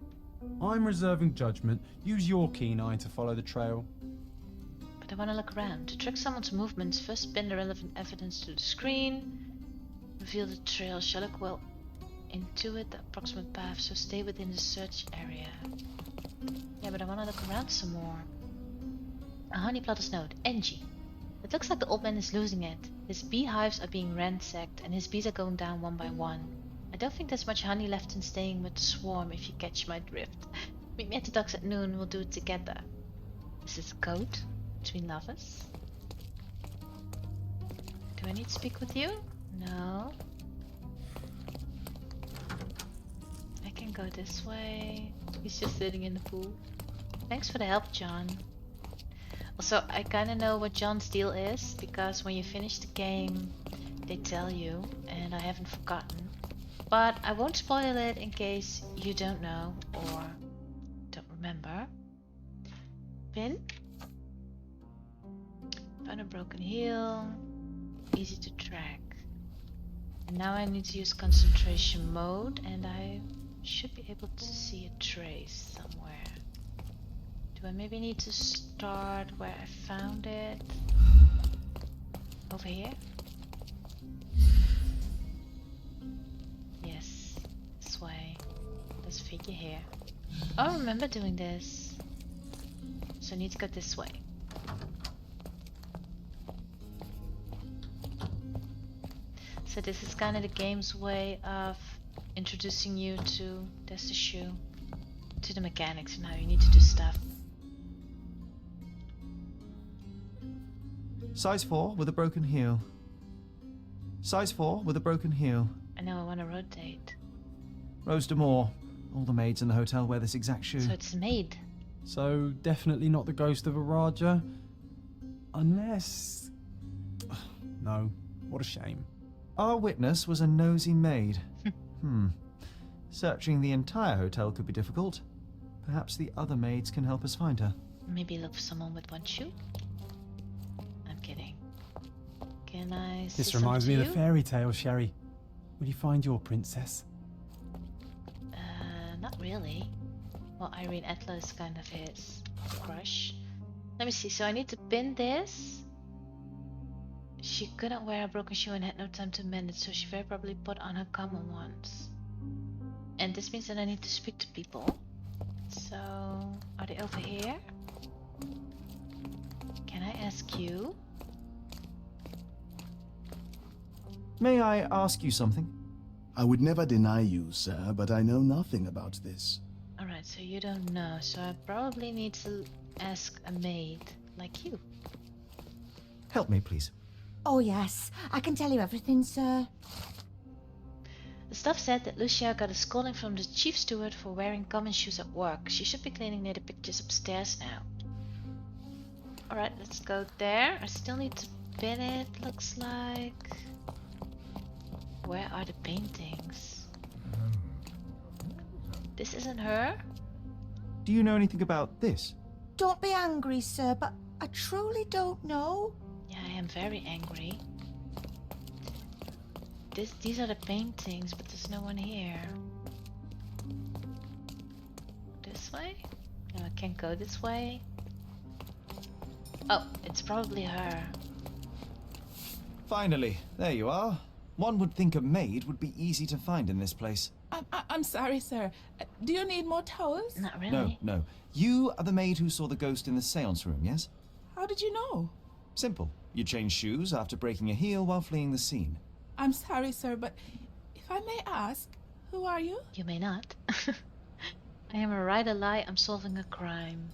Speaker 2: I'm reserving judgment. Use your keen eye to follow the trail.
Speaker 1: But I want to look around. To track someone's movements, first pin the relevant evidence to the screen. Reveal the trail. Sherlock will intuit the approximate path, so stay within the search area. Yeah, but I want to look around some more. A honeypotter's note. Angie. It looks like the old man is losing it. His beehives are being ransacked and his bees are going down one by one. I don't think there's much honey left in staying with the swarm, if you catch my drift. Meet me at the docks at noon, we'll do it together. Is this a code between lovers? Do I need to speak with you? No. I can go this way. He's just sitting in the pool. Thanks for the help, John. Also, I kinda know what John's deal is, because when you finish the game, they tell you, and I haven't forgotten. But I won't spoil it in case you don't know or don't remember. Pin. Found a broken heel. Easy to track. And now I need to use concentration mode, and I should be able to see a trace somewhere. Do I maybe need to start where I found it? Over here? Yes, this way. There's a figure here. Oh, I remember doing this. So I need to go this way. So this is kind of the game's way of introducing you to, there's the shoe, to the mechanics and how you need to do stuff.
Speaker 3: Size 4 with a broken heel. Size 4 with a broken heel.
Speaker 1: I know I want to rotate.
Speaker 3: Rose D'Amour. All the maids in the hotel wear this exact shoe.
Speaker 1: So it's a maid.
Speaker 2: So definitely not the ghost of a Raja. Unless... No, what a shame.
Speaker 3: Our witness was a nosy maid. Searching the entire hotel could be difficult. Perhaps the other maids can help us find her.
Speaker 1: Maybe look for someone with one shoe? I'm kidding. Can I say
Speaker 2: This reminds me
Speaker 1: something
Speaker 2: of
Speaker 1: to
Speaker 2: the fairy tale, Sherry. Will you find your princess?
Speaker 1: Not really. Well, Irene Adler is kind of his crush. Let me see, so I need to pin this. She couldn't wear a broken shoe and had no time to mend it, so she very probably put on her common ones. And this means that I need to speak to people. So, are they over here? Can I ask you?
Speaker 3: May I ask you something?
Speaker 11: I would never deny you, sir, but I know nothing about this.
Speaker 1: Alright, so you don't know, so I probably need to ask a maid like you.
Speaker 3: Help me, please.
Speaker 12: Oh yes, I can tell you everything, sir.
Speaker 1: The staff said that Lucia got a scolding from the chief steward for wearing common shoes at work. She should be cleaning near the pictures upstairs now. Alright, let's go there. I still need to pin it, looks like. Where are the paintings? This isn't her?
Speaker 3: Do you know anything about this?
Speaker 12: Don't be angry, sir, but I truly don't know.
Speaker 1: Yeah, I am very angry. These are the paintings, but there's no one here. This way? No, I can't go this way. Oh, it's probably her.
Speaker 3: Finally, there you are. One would think a maid would be easy to find in this place.
Speaker 13: I'm sorry, sir. Do you need more towels?
Speaker 1: Not really.
Speaker 3: No. You are the maid who saw the ghost in the seance room, yes?
Speaker 13: How did you know?
Speaker 3: Simple. You changed shoes after breaking a heel while fleeing the scene.
Speaker 13: I'm sorry, sir, but if I may ask, who are you?
Speaker 1: You may not. I am a write a lie, I'm solving a crime.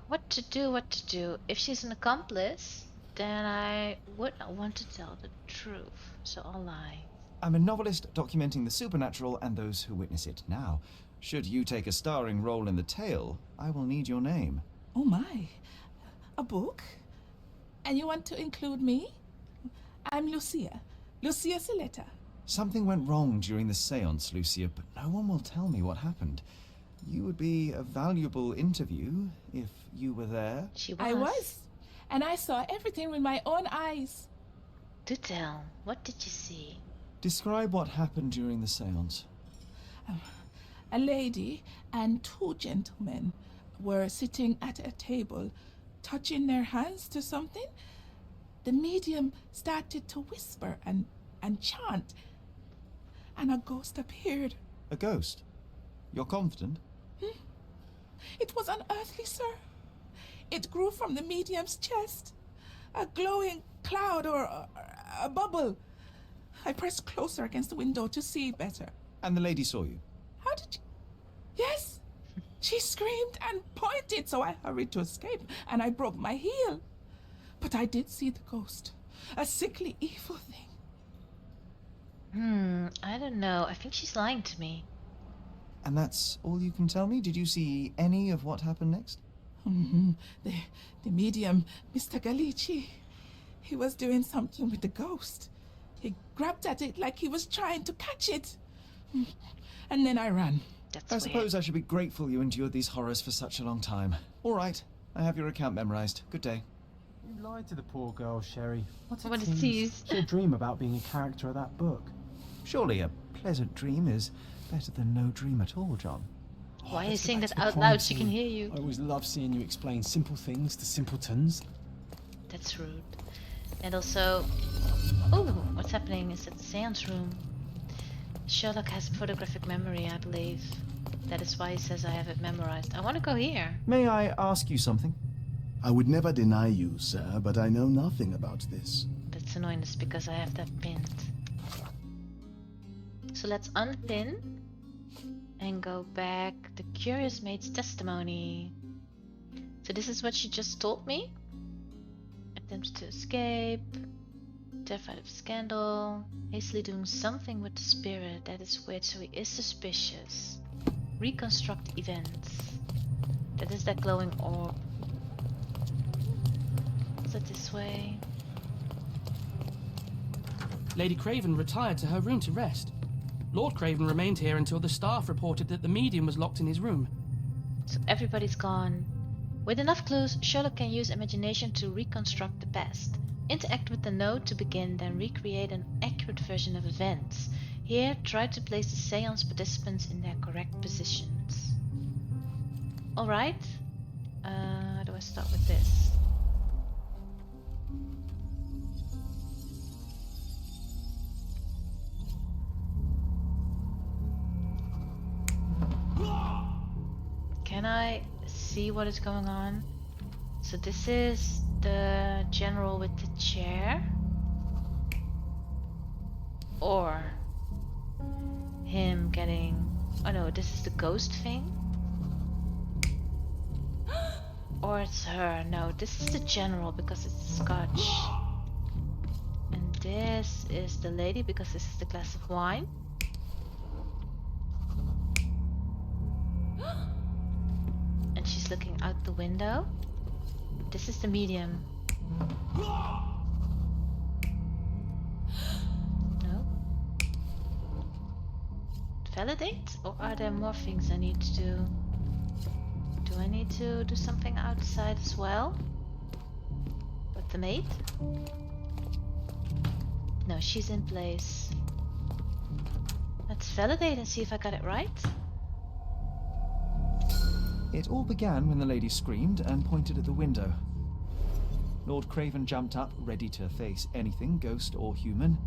Speaker 1: What to do? If she's an accomplice, then I would not want to tell the truth, so I'll lie.
Speaker 3: I'm a novelist documenting the supernatural and those who witness it. Now, should you take a starring role in the tale, I will need your name.
Speaker 13: Oh my, a book? And you want to include me? I'm Lucia Saletta.
Speaker 3: Something went wrong during the seance, Lucia, but no one will tell me what happened. You would be a valuable interview if you were there.
Speaker 13: I was. And I saw everything with my own eyes.
Speaker 1: Do tell. What did you see?
Speaker 3: Describe what happened during the seance.
Speaker 13: a lady and two gentlemen were sitting at a table, touching their hands to something. The medium started to whisper and chant, and a ghost appeared.
Speaker 3: A ghost? You're confident?
Speaker 13: It was unearthly, sir. It grew from the medium's chest, a glowing cloud or a bubble. I pressed closer against the window to see better.
Speaker 3: And the lady saw you?
Speaker 13: How did you... Yes! She screamed and pointed, so I hurried to escape, and I broke my heel. But I did see the ghost, a sickly, evil thing.
Speaker 1: I don't know. I think she's lying to me.
Speaker 3: And that's all you can tell me? Did you see any of what happened next?
Speaker 13: The medium, Mr. Galici, he was doing something with the ghost. He grabbed at it like he was trying to catch it. And then I ran.
Speaker 3: I suppose I should be grateful you endured these horrors for such a long time. All right, I have your account memorized. Good day.
Speaker 2: You lied to the poor girl, Sherry.
Speaker 1: What a tease.
Speaker 2: She'll dream about being a character of that book.
Speaker 3: Surely a pleasant dream is better than no dream at all, John.
Speaker 1: Why are you saying that out loud? She can hear you.
Speaker 2: I always love seeing you explain simple things to simpletons.
Speaker 1: That's rude. And also... Oh, what's happening is at the seance room. Sherlock has photographic memory, I believe. That is why he says I have it memorized. I want to go here.
Speaker 3: May I ask you something?
Speaker 11: I would never deny you, sir, but I know nothing about this.
Speaker 1: That's annoying, it's because I have that pinned. So let's unpin and go back. The curious maid's testimony. So this is what she just told me. Attempts to escape. Terrified of scandal. Hastily doing something with the spirit. That is weird, so he is suspicious. Reconstruct events. That is that glowing orb. Is it this way?
Speaker 4: Lady Craven retired to her room to rest. Lord Craven remained here until the staff reported that the medium was locked in his room.
Speaker 1: So everybody's gone. With enough clues, Sherlock can use imagination to reconstruct the past. Interact with the node to begin, then recreate an accurate version of events. Here, try to place the seance participants in their correct positions. Alright. How do I start with this? Can I see what is going on? So this is the general with the chair, or him getting... Oh no, this is the ghost thing. Or it's her. No, this is the general because it's Scotch. And this is the lady because this is the glass of wine. And she's looking out the window. This is the medium. No? Validate? Or are there more things I need to do? Do I need to do something outside as well? With the maid? No, she's in place. Let's validate and see if I got it right.
Speaker 3: It all began when the lady screamed and pointed at the window. Lord Craven jumped up, ready to face anything, ghost or human.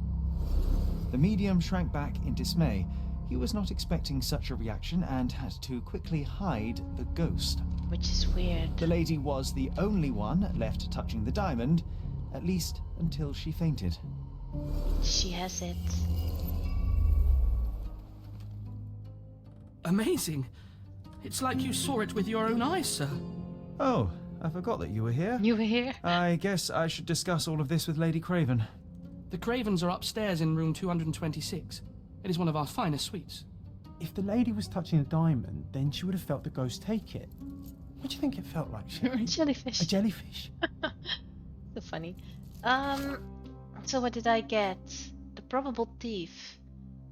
Speaker 3: The medium shrank back in dismay. He was not expecting such a reaction and had to quickly hide the ghost.
Speaker 1: Which is weird.
Speaker 3: The lady was the only one left touching the diamond, at least until she fainted.
Speaker 1: She has it.
Speaker 4: Amazing. It's like you saw it with your own eyes, sir.
Speaker 3: Oh, I forgot that you were here.
Speaker 1: You were here?
Speaker 3: I guess I should discuss all of this with Lady Craven.
Speaker 4: The Cravens are upstairs in room 226. It is one of our finest suites.
Speaker 2: If the lady was touching a diamond, then she would have felt the ghost take it. What do you think it felt like, Sherry?
Speaker 1: Jellyfish.
Speaker 2: A jellyfish.
Speaker 1: So funny. So what did I get? The probable thief.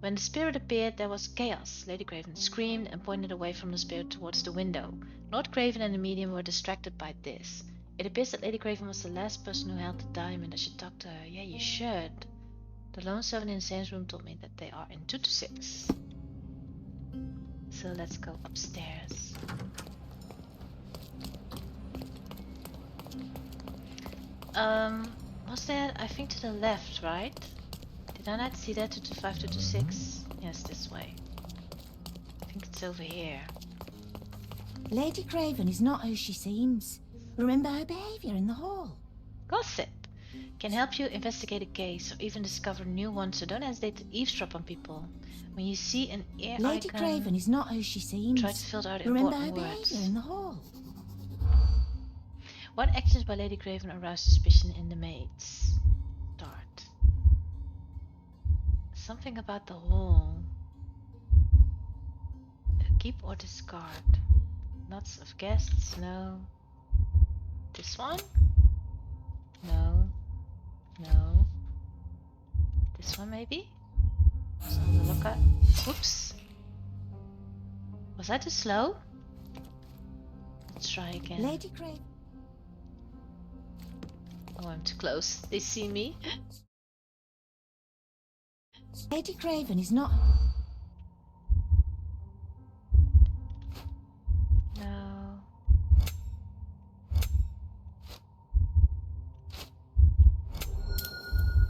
Speaker 1: When the spirit appeared, there was chaos. Lady Craven screamed and pointed away from the spirit towards the window. Lord Craven and the medium were distracted by this. It appears that Lady Craven was the last person who held the diamond. I should talk to her. Yeah, you should. The lone servant in the Seance room told me that they are in 2 to 6. So let's go upstairs. Was that, I think, to the left, right? Did I not see that? 225, 226? Yes, this way. I think it's over here.
Speaker 12: Lady Craven is not who she seems. Remember her behavior in the hall.
Speaker 1: Gossip can help you investigate a case or even discover new ones, so don't hesitate to eavesdrop on people. When you see an ear
Speaker 12: Lady
Speaker 1: icon,
Speaker 12: Craven is not who she seems.
Speaker 1: try to filter out
Speaker 12: Remember her
Speaker 1: important words.
Speaker 12: behavior in the hall.
Speaker 1: What actions by Lady Craven arouse suspicion in the maids? Start. Something about the hall. Keep or discard. Lots of guests, no. This one? No. No. This one maybe? So on the lookout. Whoops. Was I too slow? Let's try again.
Speaker 12: Lady Craven.
Speaker 1: Oh, I'm too close. They see me.
Speaker 12: Lady Craven is not.
Speaker 1: No.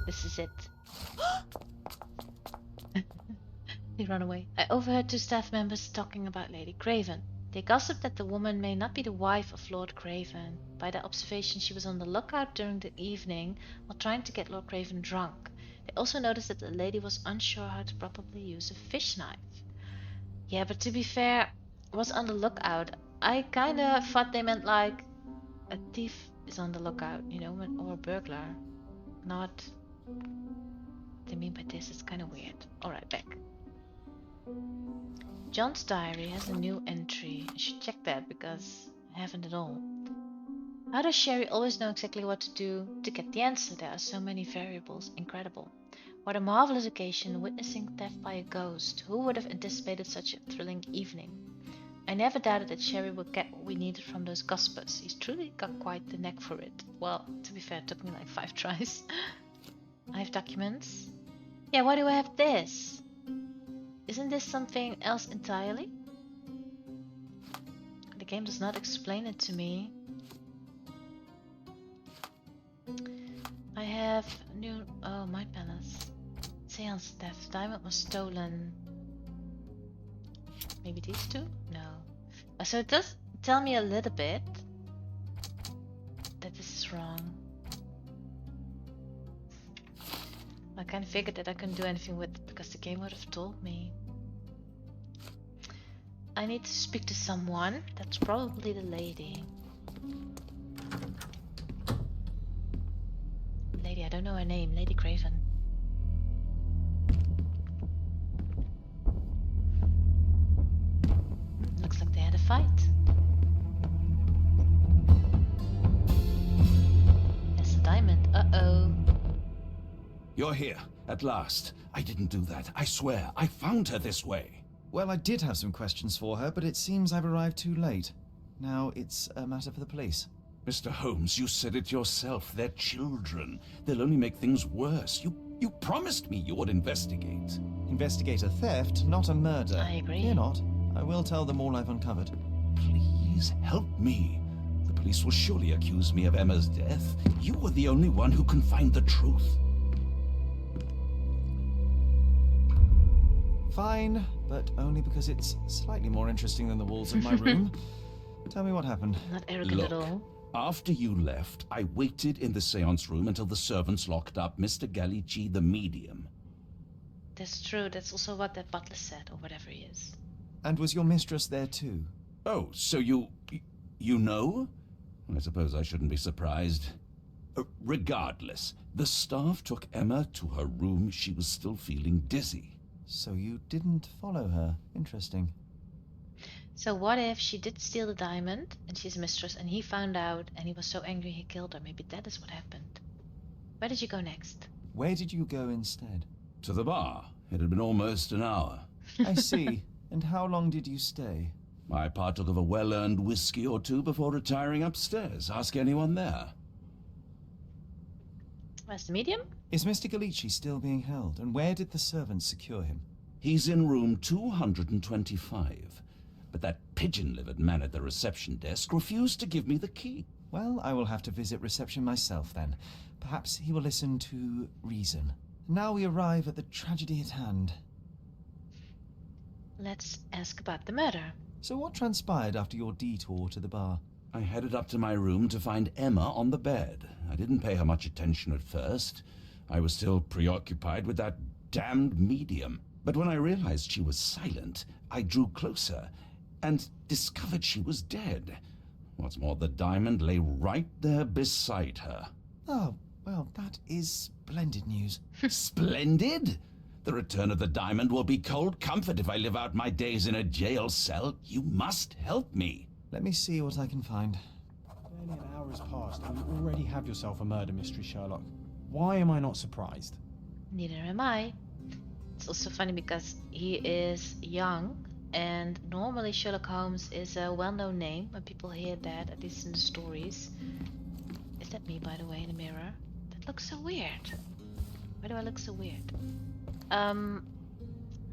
Speaker 1: This is it. They run away. I overheard two staff members talking about Lady Craven. They gossiped that the woman may not be the wife of Lord Craven. By their observation, she was on the lookout during the evening while trying to get Lord Craven drunk. They also noticed that the lady was unsure how to properly use a fish knife. Yeah, but to be fair, was on the lookout. I kinda thought they meant like a thief is on the lookout, you know, or a burglar. Not what they mean by this. It's kind of weird. Alright, back. John's diary has a new entry. I should check that because I haven't at all. How does Sherry always know exactly what to do to get the answer? There are so many variables. Incredible. What a marvelous occasion, witnessing theft by a ghost. Who would have anticipated such a thrilling evening? I never doubted that Sherry would get what we needed from those gossipers. He's truly got quite the knack for it. Well, to be fair, it took me like 5 tries. I have documents. Yeah, why do I have this? Isn't this something else entirely? The game does not explain it to me. I have new... Oh, Mind Palace. Seance theft. Diamond was stolen. Maybe these two? No. So it does tell me a little bit that this is wrong. I kind of figured that I couldn't do anything with it because the game would have told me. I need to speak to someone. That's probably the lady. Lady, I don't know her name. Lady Craven. Looks like they had a fight. There's a diamond. Uh-oh.
Speaker 9: You're here, at last. I didn't do that. I swear, I found her this way.
Speaker 3: Well, I did have some questions for her, but it seems I've arrived too late. Now it's a matter for the police.
Speaker 9: Mr. Holmes, you said it yourself. They're children. They'll only make things worse. You promised me you would investigate.
Speaker 3: Investigate a theft, not a murder.
Speaker 1: I agree.
Speaker 3: Fear not. I will tell them all I've uncovered.
Speaker 9: Please help me. The police will surely accuse me of Emma's death. You were the only one who can find the truth.
Speaker 3: Fine, but only because it's slightly more interesting than the walls of my room. Tell me what happened.
Speaker 1: Not arrogant at all.
Speaker 9: After you left, I waited in the seance room until the servants locked up Mr. Gallici, the medium.
Speaker 1: That's true. That's also what that butler said, or whatever he is.
Speaker 3: And was your mistress there too?
Speaker 9: Oh, so you know? I suppose I shouldn't be surprised. Regardless, the staff took Emma to her room. She was still feeling dizzy.
Speaker 3: So you didn't follow her. Interesting.
Speaker 1: So what if she did steal the diamond, and she's mistress, and he found out, and he was so angry he killed her? Maybe that is what happened. Where did you go next?
Speaker 3: Where did you go instead?
Speaker 9: To the bar. It had been almost an hour.
Speaker 3: I see. And how long did you stay?
Speaker 9: I partook of a well-earned whiskey or two before retiring upstairs. Ask anyone there.
Speaker 1: Where's the medium?
Speaker 3: Is Mr. Gallici still being held? And where did the servants secure him?
Speaker 9: He's in room 225. But that pigeon-livered man at the reception desk refused to give me the key.
Speaker 3: Well, I will have to visit reception myself then. Perhaps he will listen to reason. Now we arrive at the tragedy at hand.
Speaker 1: Let's ask about the murder.
Speaker 3: So what transpired after your detour to the bar?
Speaker 9: I headed up to my room to find Emma on the bed. I didn't pay her much attention at first. I was still preoccupied with that damned medium. But when I realized she was silent, I drew closer and discovered she was dead. What's more, the diamond lay right there beside her.
Speaker 3: Oh, well, that is splendid news.
Speaker 9: Splendid? The return of the diamond will be cold comfort if I live out my days in a jail cell. You must help me.
Speaker 3: Let me see what I can find.
Speaker 2: Barely an hour has passed and you already have yourself a murder mystery, Sherlock. Why am I not surprised?
Speaker 1: Neither am I. It's also funny because he is young, and normally Sherlock Holmes is a well-known name when people hear that, at least in the stories. Is that me, by the way, in the mirror? That looks so weird. Why do I look so weird?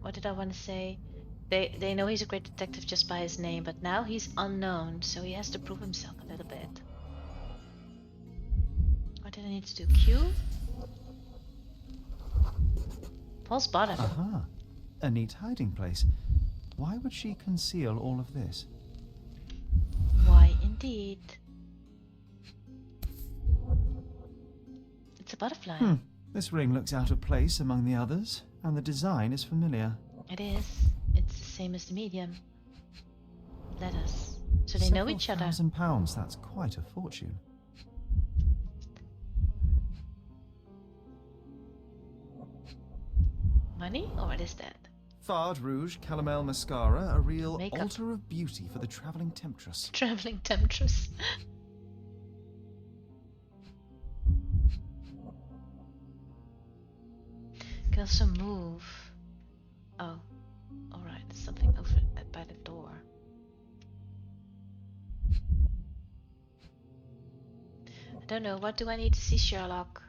Speaker 1: What did I want to say? They know he's a great detective just by his name, but now he's unknown, so he has to prove himself a little bit. What did I need to do? Q? False bottom.
Speaker 3: Aha. A neat hiding place. Why would she conceal all of this?
Speaker 1: Why indeed? It's a butterfly.
Speaker 3: This ring looks out of place among the others, and the design is familiar.
Speaker 1: It is. It's the same as the medium. Letters. So they know each other.
Speaker 3: £1,000, that's quite a fortune.
Speaker 1: Money? Or what is that?
Speaker 3: Fard Rouge Calomel Mascara, a real
Speaker 1: Makeup.
Speaker 3: altar of beauty for the travelling temptress.
Speaker 1: Traveling temptress. Can also move. Oh, alright, there's something over by the door. I don't know, what do I need to see, Sherlock?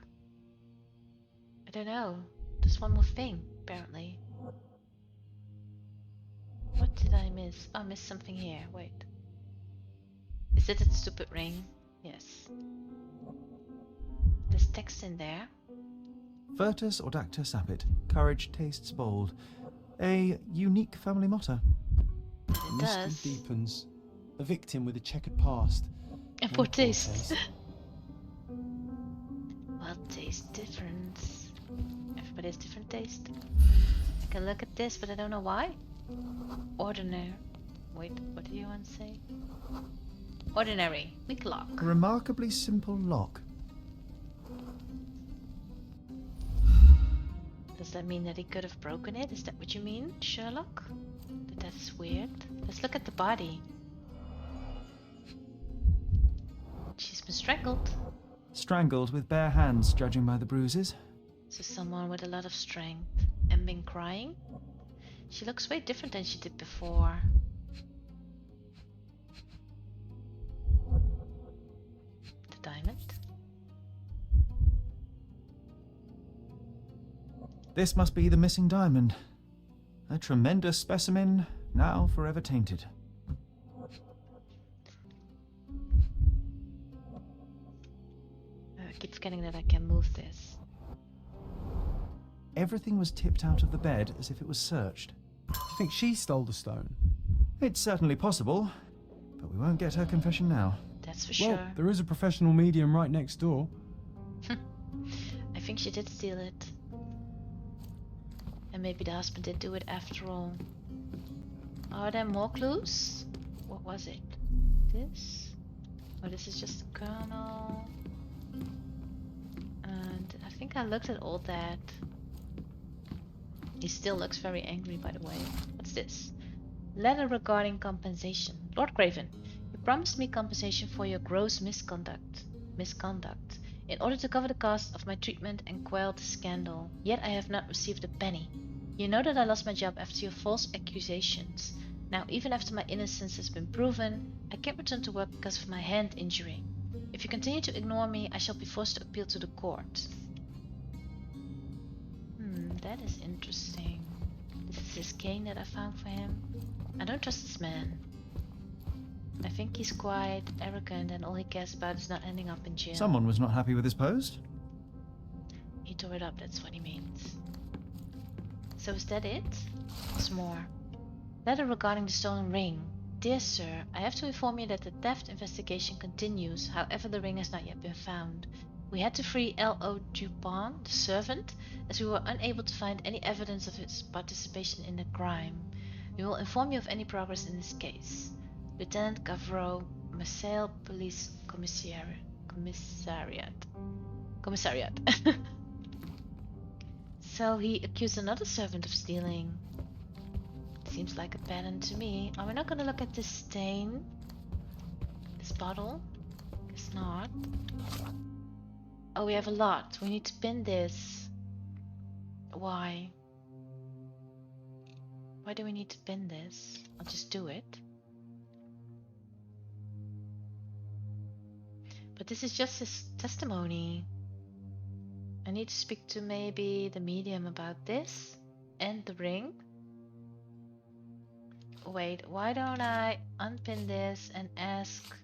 Speaker 1: I don't know. There's one more thing, apparently. What did I miss? Oh, I missed something here. Wait. Is it a stupid ring? Yes. There's text in there.
Speaker 3: Virtus Audacta Sapit. Courage tastes bold. A unique family motto.
Speaker 1: It
Speaker 2: Mystery
Speaker 1: does.
Speaker 2: deepens. A victim with a checkered past.
Speaker 1: And poor taste. Well, taste difference. Everybody has different taste. I can look at this, but I don't know why. Ordinary. Wait, what do you want to say? Ordinary. Weak lock.
Speaker 3: A remarkably simple lock.
Speaker 1: Does that mean that he could have broken it? Is that what you mean, Sherlock? That's weird. Let's look at the body. She's been strangled.
Speaker 3: Strangled with bare hands, judging by the bruises.
Speaker 1: So someone with a lot of strength and been crying? She looks way different than she did before. The diamond?
Speaker 3: This must be the missing diamond. A tremendous specimen, now forever tainted.
Speaker 1: I keep forgetting that I can move this.
Speaker 3: Everything was tipped out of the bed as if it was searched.
Speaker 2: Do you think she stole the stone?
Speaker 3: It's certainly possible, but we won't get her confession now.
Speaker 1: That's for
Speaker 2: Well,
Speaker 1: sure.
Speaker 2: there is a professional medium right next door.
Speaker 1: I think she did steal it. And maybe the husband did do it after all. Are there more clues? What was it? This? Oh, this is just the kernel. And I think I looked at all that. He still looks very angry, by the way. What's this? Letter regarding compensation. Lord Craven, you promised me compensation for your gross misconduct. In order to cover the cost of my treatment and quell the scandal. Yet I have not received a penny. You know that I lost my job after your false accusations. Now, even after my innocence has been proven, I can't return to work because of my hand injury. If you continue to ignore me, I shall be forced to appeal to the court. That is interesting. Is this his cane that I found for him? I don't trust this man. I think he's quite arrogant and all he cares about is not ending up in jail.
Speaker 14: Someone was not happy with his post?
Speaker 1: He tore it up, that's what he means. So is that it? There's more. Letter regarding the stolen ring. Dear sir, I have to inform you that the theft investigation continues. However, the ring has not yet been found. We had to free L.O. Dupin, the servant, as we were unable to find any evidence of his participation in the crime. We will inform you of any progress in this case. Lieutenant Gavreau, Marseille Police Commissariat. So he accused another servant of stealing. Seems like a pattern to me. Are we not gonna look at this stain? This bottle? Guess not. Oh, we have a lot. We need to pin this. Why? Why do we need to pin this? I'll just do it. But this is just his testimony. I need to speak to maybe the medium about this and the ring. Wait, why don't I unpin this and ask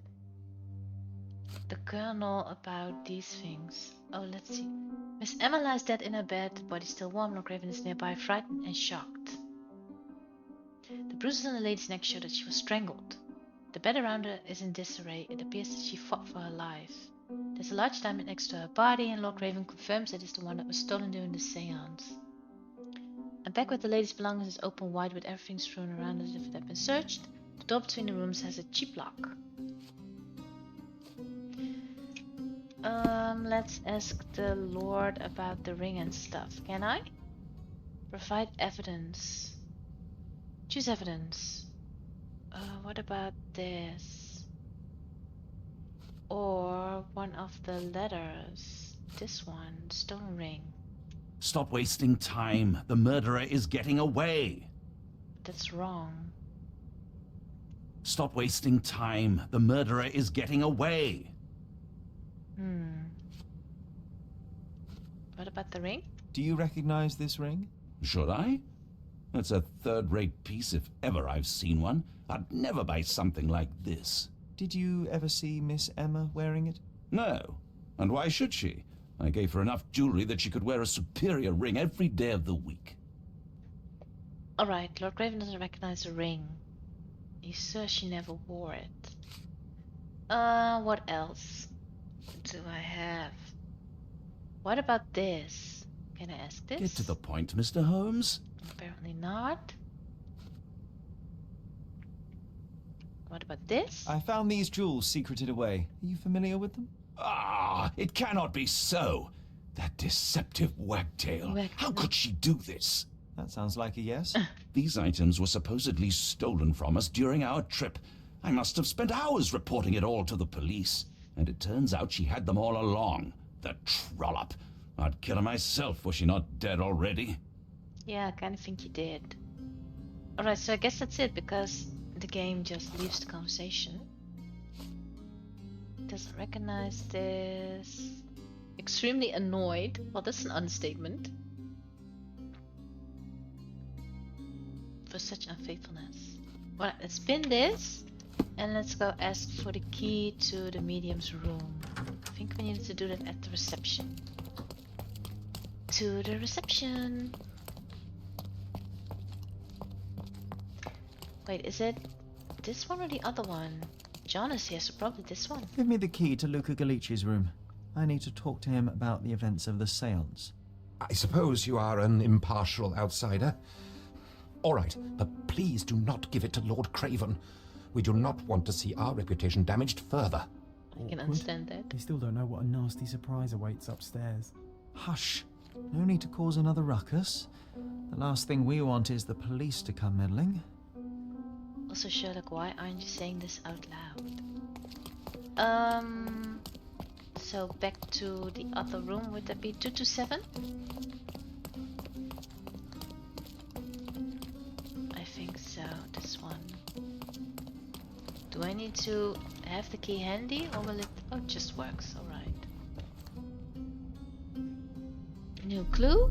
Speaker 1: the colonel about these things? Oh, let's see. Miss Emma lies dead in her bed, the body still warm. Lord Craven is nearby, frightened and shocked. The bruises on the lady's neck show that she was strangled. The bed around her is in disarray. It appears that she fought for her life. There's a large diamond next to her body, and Lord Craven confirms it is the one that was stolen during the seance. A bag with the lady's belongings is open wide with everything strewn around as if it had been searched. The door between the rooms has a cheap lock. Let's ask the Lord about the ring and stuff. Can I? Provide evidence. Choose evidence. What about this? Or one of the letters. This one, stolen ring.
Speaker 9: Stop wasting time. The murderer is getting away.
Speaker 1: That's wrong.
Speaker 9: Stop wasting time. The murderer is getting away.
Speaker 1: What about the ring?
Speaker 3: Do you recognize this ring?
Speaker 9: Should I? It's a third-rate piece if ever I've seen one. I'd never buy something like this.
Speaker 3: Did you ever see Miss Emma wearing it?
Speaker 9: No. And why should she? I gave her enough jewelry that she could wear a superior ring every day of the week.
Speaker 1: Alright, Lord Craven doesn't recognize the ring. He's sure she never wore it. What else do I have? What about this? Can I ask this?
Speaker 9: Get to the point, Mr. Holmes.
Speaker 1: Apparently not. What about this?
Speaker 3: I found these jewels secreted away. Are you familiar with them?
Speaker 9: Ah, it cannot be so. That deceptive wagtail. How could she do this?
Speaker 3: That sounds like a yes.
Speaker 9: These items were supposedly stolen from us during our trip. I must have spent hours reporting it all to the police. And it turns out she had them all along. The trollop. I'd kill her myself, was she not dead already?
Speaker 1: Yeah, I kind of think you did. Alright, so I guess that's it, because the game just leaves the conversation. Doesn't recognize this. Extremely annoyed. Well, that's an understatement. For such unfaithfulness. Well, let's pin this. And let's go ask for the key to the medium's room. I think we needed to do that at the reception. To the reception. Wait, is it this one or the other one? John is here, so probably this one.
Speaker 14: Give me the key to Luca Galici's room. I need to talk to him about the events of the seance.
Speaker 5: I suppose you are an impartial outsider. All right, but please do not give it to Lord Craven. We do not want to see our reputation damaged further.
Speaker 1: I can understand that.
Speaker 2: They still don't know what a nasty surprise awaits upstairs.
Speaker 14: Hush. No need to cause another ruckus. The last thing we want is the police to come meddling.
Speaker 1: Also, Sherlock, why aren't you saying this out loud? So back to the other room. Would that be 227? I think so. This one. Do I need to have the key handy, or will it? Oh, it just works. All right. New clue.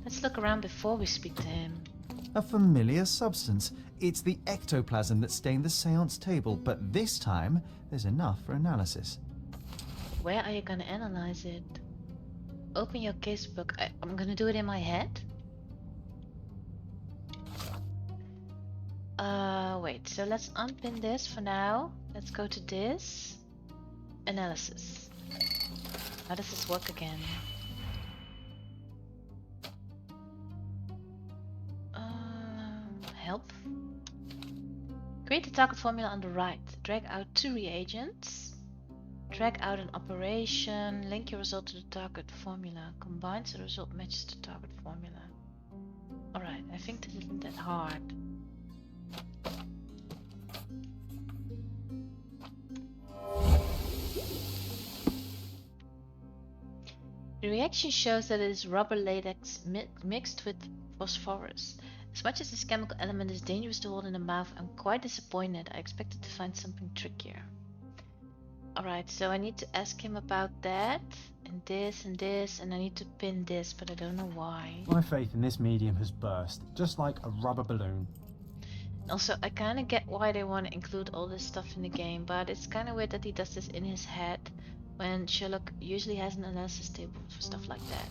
Speaker 1: Let's Let's look around before we speak to him.
Speaker 14: A familiar substance. It's the ectoplasm that stained the seance table, but this time there's enough for analysis.
Speaker 1: Where are you gonna analyze it? Open your casebook. I'm gonna do it in my head. Wait, so let's unpin this for now. Let's go to this. Analysis. How does this work again? Help. Create the target formula on the right. Drag out 2 reagents. Drag out an operation. Link your result to the target formula. Combine so the result matches the target formula. Alright, I think this isn't that hard. The reaction shows that it is rubber latex mixed with phosphorus. As much as this chemical element is dangerous to hold in the mouth, I'm quite disappointed. I expected to find something trickier. Alright, so I need to ask him about that, and this, and I need to pin this, but I don't know why.
Speaker 2: My faith in this medium has burst, just like a rubber balloon.
Speaker 1: Also, I kinda get why they want to include all this stuff in the game, but it's kinda weird that he does this in his head, when Sherlock usually has an analysis table for stuff like that.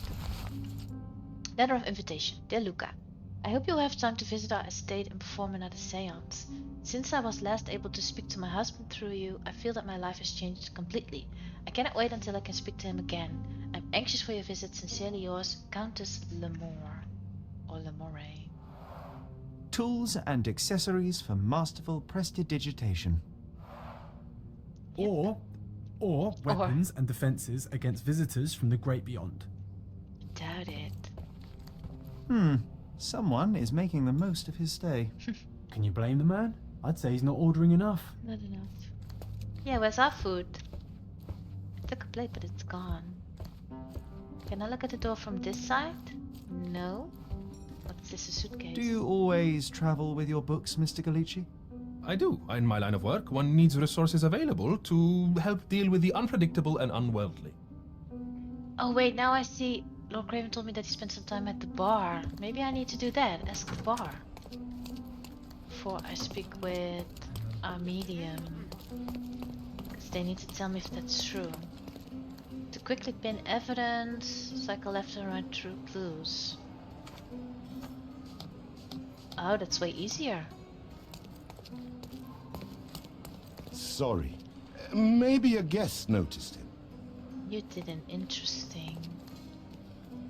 Speaker 1: Letter of invitation. Dear Luca, I hope you'll have time to visit our estate and perform another seance. Since I was last able to speak to my husband through you, I feel that my life has changed completely. I cannot wait until I can speak to him again. I'm anxious for your visit. Sincerely yours, Countess Lemore. Or Lemore.
Speaker 14: Tools and accessories for masterful prestidigitation.
Speaker 2: Or weapons and defenses against visitors from the great beyond.
Speaker 1: Doubt it.
Speaker 14: Someone is making the most of his stay.
Speaker 2: Can you blame the man? I'd say he's not ordering enough.
Speaker 1: Not enough. Yeah, where's our food? I took a plate, but it's gone. Can I look at the door from this side? No. What's this, a suitcase?
Speaker 14: Do you always travel with your books, Mr. Galici?
Speaker 10: I do. In my line of work, one needs resources available to help deal with the unpredictable and unworldly.
Speaker 1: Oh wait, now I see. Lord Craven told me that he spent some time at the bar. Maybe I need to do that. Ask the bar. Before I speak with our medium. Because they need to tell me if that's true. To quickly pin evidence, cycle left and right through clues. Oh, that's way easier.
Speaker 6: Sorry. Maybe a guest noticed him.
Speaker 1: You didn't. Interesting.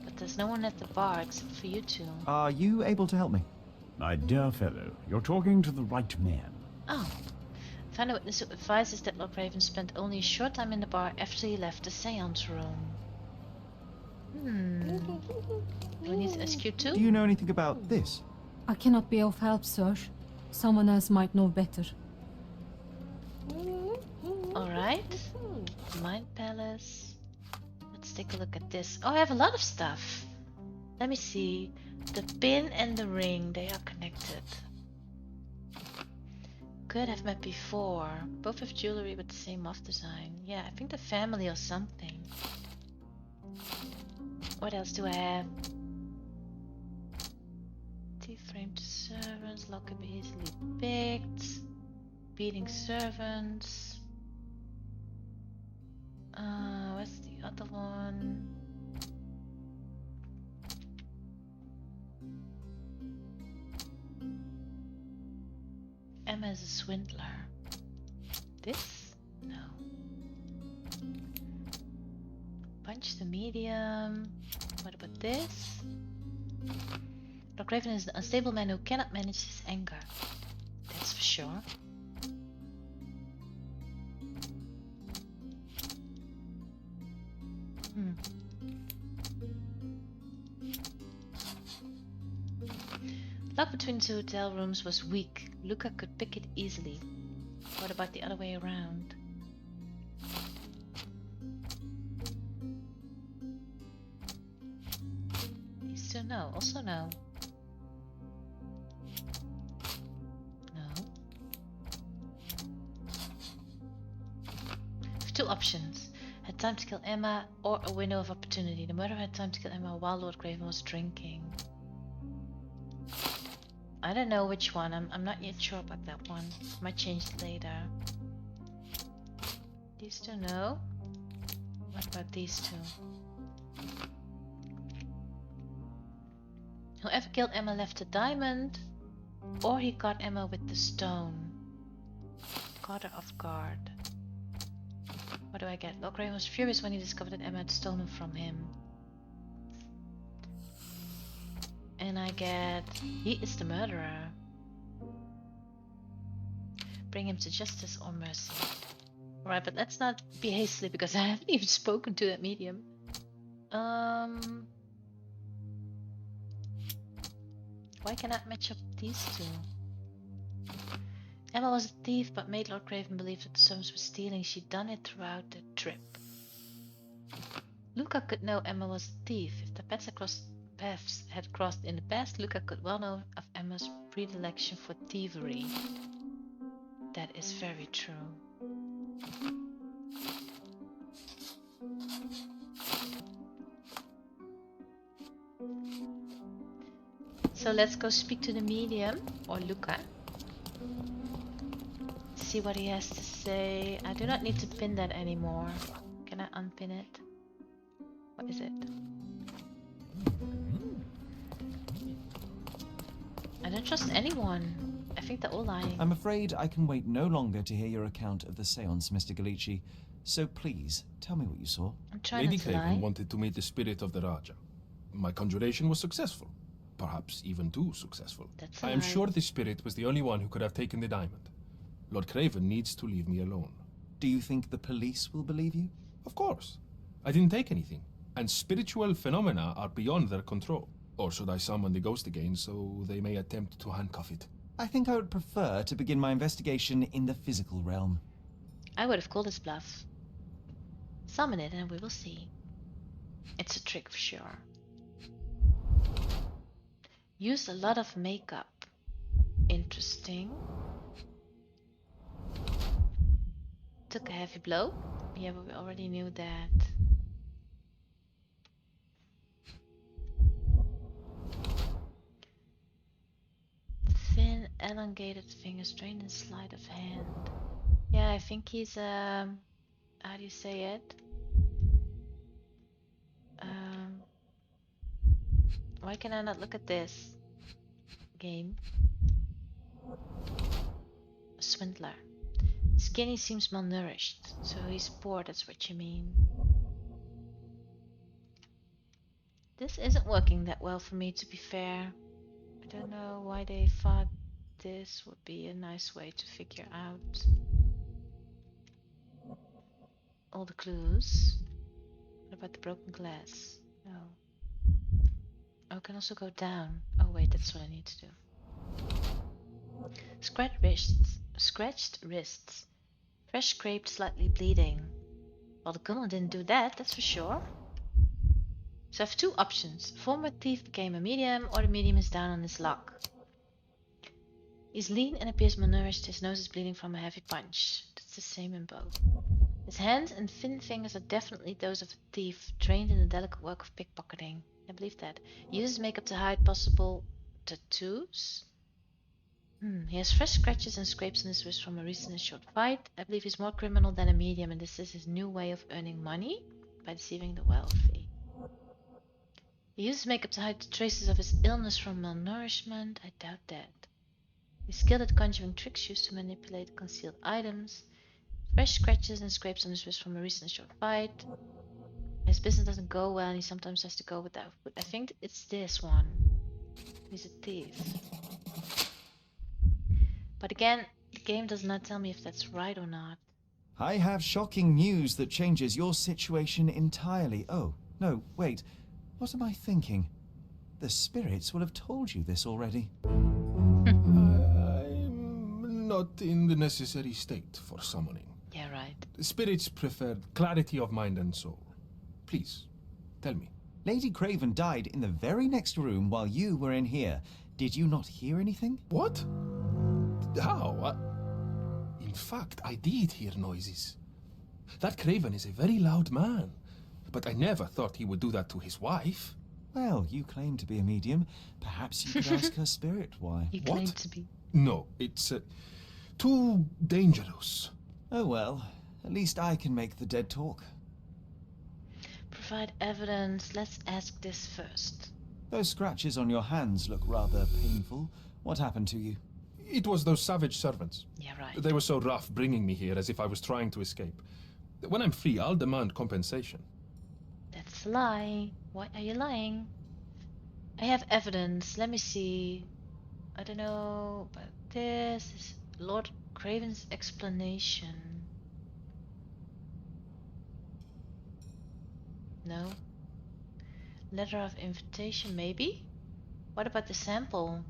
Speaker 1: But there's no one at the bar except for you two.
Speaker 14: Are you able to help me?
Speaker 8: My dear fellow, you're talking to the right man.
Speaker 1: Oh. Found a witness who advises that Lord Raven spent only a short time in the bar after he left the seance room. Do we need to ask you too?
Speaker 14: Do you know anything about this?
Speaker 15: I cannot be of help, sir. Someone else might know better.
Speaker 1: Alright. Mind Palace. Let's take a look at this. Oh, I have a lot of stuff. Let me see. The pin and the ring, they are connected. Could have met before. Both have jewelry with the same moth design. Yeah, I think the family or something. What else do I have? Teeth framed servants, lock can be easily picked. Beating servants. What's the other one? Emma is a swindler. This? No. Punch the medium. What about this? Lord Craven is an unstable man who cannot manage his anger. That's for sure. Lock between two hotel rooms was weak. Luca could pick it easily. What about the other way around? These two no. Also no. No. I have two options. A time to kill Emma or a window of opportunity. The murderer had time to kill Emma while Lord Craven was drinking. I don't know which one. I'm not yet sure about that one. Might change later. These two, no. What about these two? Whoever killed Emma left a diamond, or he caught Emma with the stone. Caught her off guard. What do I get? Lord Craven was furious when he discovered that Emma had stolen from him. And I get... he is the murderer. Bring him to justice or mercy. Alright, but let's not be hastily because I haven't even spoken to that medium. Why can I match up these two? Emma was a thief, but made Lord Craven believe that the servants were stealing. She'd done it throughout the trip. Luca could know Emma was a thief. If the paths had crossed in the past, Luca could well know of Emma's predilection for thievery. That is very true. So let's go speak to the medium, or Luca. See what he has to say. I do not need to pin that anymore. Can I unpin it? What is it? I don't trust anyone. I think they're all lying.
Speaker 14: I'm afraid I can wait no longer to hear your account of the seance, Mr. Galici. So please, tell me what you saw.
Speaker 1: I'm trying
Speaker 10: Lady
Speaker 1: not to lie.
Speaker 10: Craven wanted to meet the spirit of the Raja. My conjuration was successful. Perhaps even too successful.
Speaker 1: That's a
Speaker 10: I am
Speaker 1: lie.
Speaker 10: sure the spirit was the only one who could have taken the diamond. Lord Craven needs to leave me alone.
Speaker 14: Do you think the police will believe you?
Speaker 10: Of course. I didn't take anything. And spiritual phenomena are beyond their control. Or should I summon the ghost again so they may attempt to handcuff it?
Speaker 14: I think I would prefer to begin my investigation in the physical realm.
Speaker 1: I would have called his bluff. Summon it and we will see. It's a trick for sure. Used a lot of makeup. Interesting. Took a heavy blow. Yeah, but we already knew that. Thin, elongated fingers, strained and sleight of hand. Yeah, I think he's how do you say it? Why can I not look at this? Game. A swindler. Skinny seems malnourished, so he's poor, that's what you mean. This isn't working that well for me, to be fair. I don't know why they thought this would be a nice way to figure out all the clues. What about the broken glass? No. Oh, I can also go down. Oh wait, that's what I need to do. Scratched wrists. Fresh scraped, slightly bleeding. Well, the gunner didn't do that, that's for sure. So I have two options. Former thief became a medium, or the medium is down on his luck. He's lean and appears malnourished. His nose is bleeding from a heavy punch. That's the same in both. His hands and thin fingers are definitely those of a thief, trained in the delicate work of pickpocketing. I believe that. He uses makeup to hide possible tattoos. He has fresh scratches and scrapes on his wrist from a recent short fight. I believe he's more criminal than a medium, and this is his new way of earning money by deceiving the wealthy. He uses makeup to hide the traces of his illness from malnourishment. I doubt that. He's skilled at conjuring tricks used to manipulate concealed items. Fresh scratches and scrapes on his wrist from a recent short fight. His business doesn't go well and he sometimes has to go without food. I think it's this one. He's a thief. But again, the game does not tell me if that's right or not.
Speaker 14: I have shocking news that changes your situation entirely. Oh, no, wait. What am I thinking? The spirits will have told you this already.
Speaker 10: I'm not in the necessary state for summoning.
Speaker 1: Yeah, right.
Speaker 10: The spirits prefer clarity of mind and soul. Please, tell me.
Speaker 14: Lady Craven died in the very next room while you were in here. Did you not hear anything?
Speaker 10: What? How? In fact, I did hear noises. That Craven is a very loud man, but I never thought he would do that to his wife.
Speaker 14: Well, you claim to be a medium. Perhaps you could ask her spirit why.
Speaker 1: You claim to be.
Speaker 10: No, it's too dangerous.
Speaker 14: Oh well, at least I can make the dead talk.
Speaker 1: Provide evidence. Let's ask this first.
Speaker 14: Those scratches on your hands look rather painful. What happened to you?
Speaker 10: It was those savage servants.
Speaker 1: Yeah, right.
Speaker 10: They were so rough bringing me here as if I was trying to escape. When I'm free, I'll demand compensation.
Speaker 1: That's a lie. Why are you lying? I have evidence. Let me see. I don't know, but this is Lord Craven's explanation. No. Letter of invitation, maybe? What about the sample?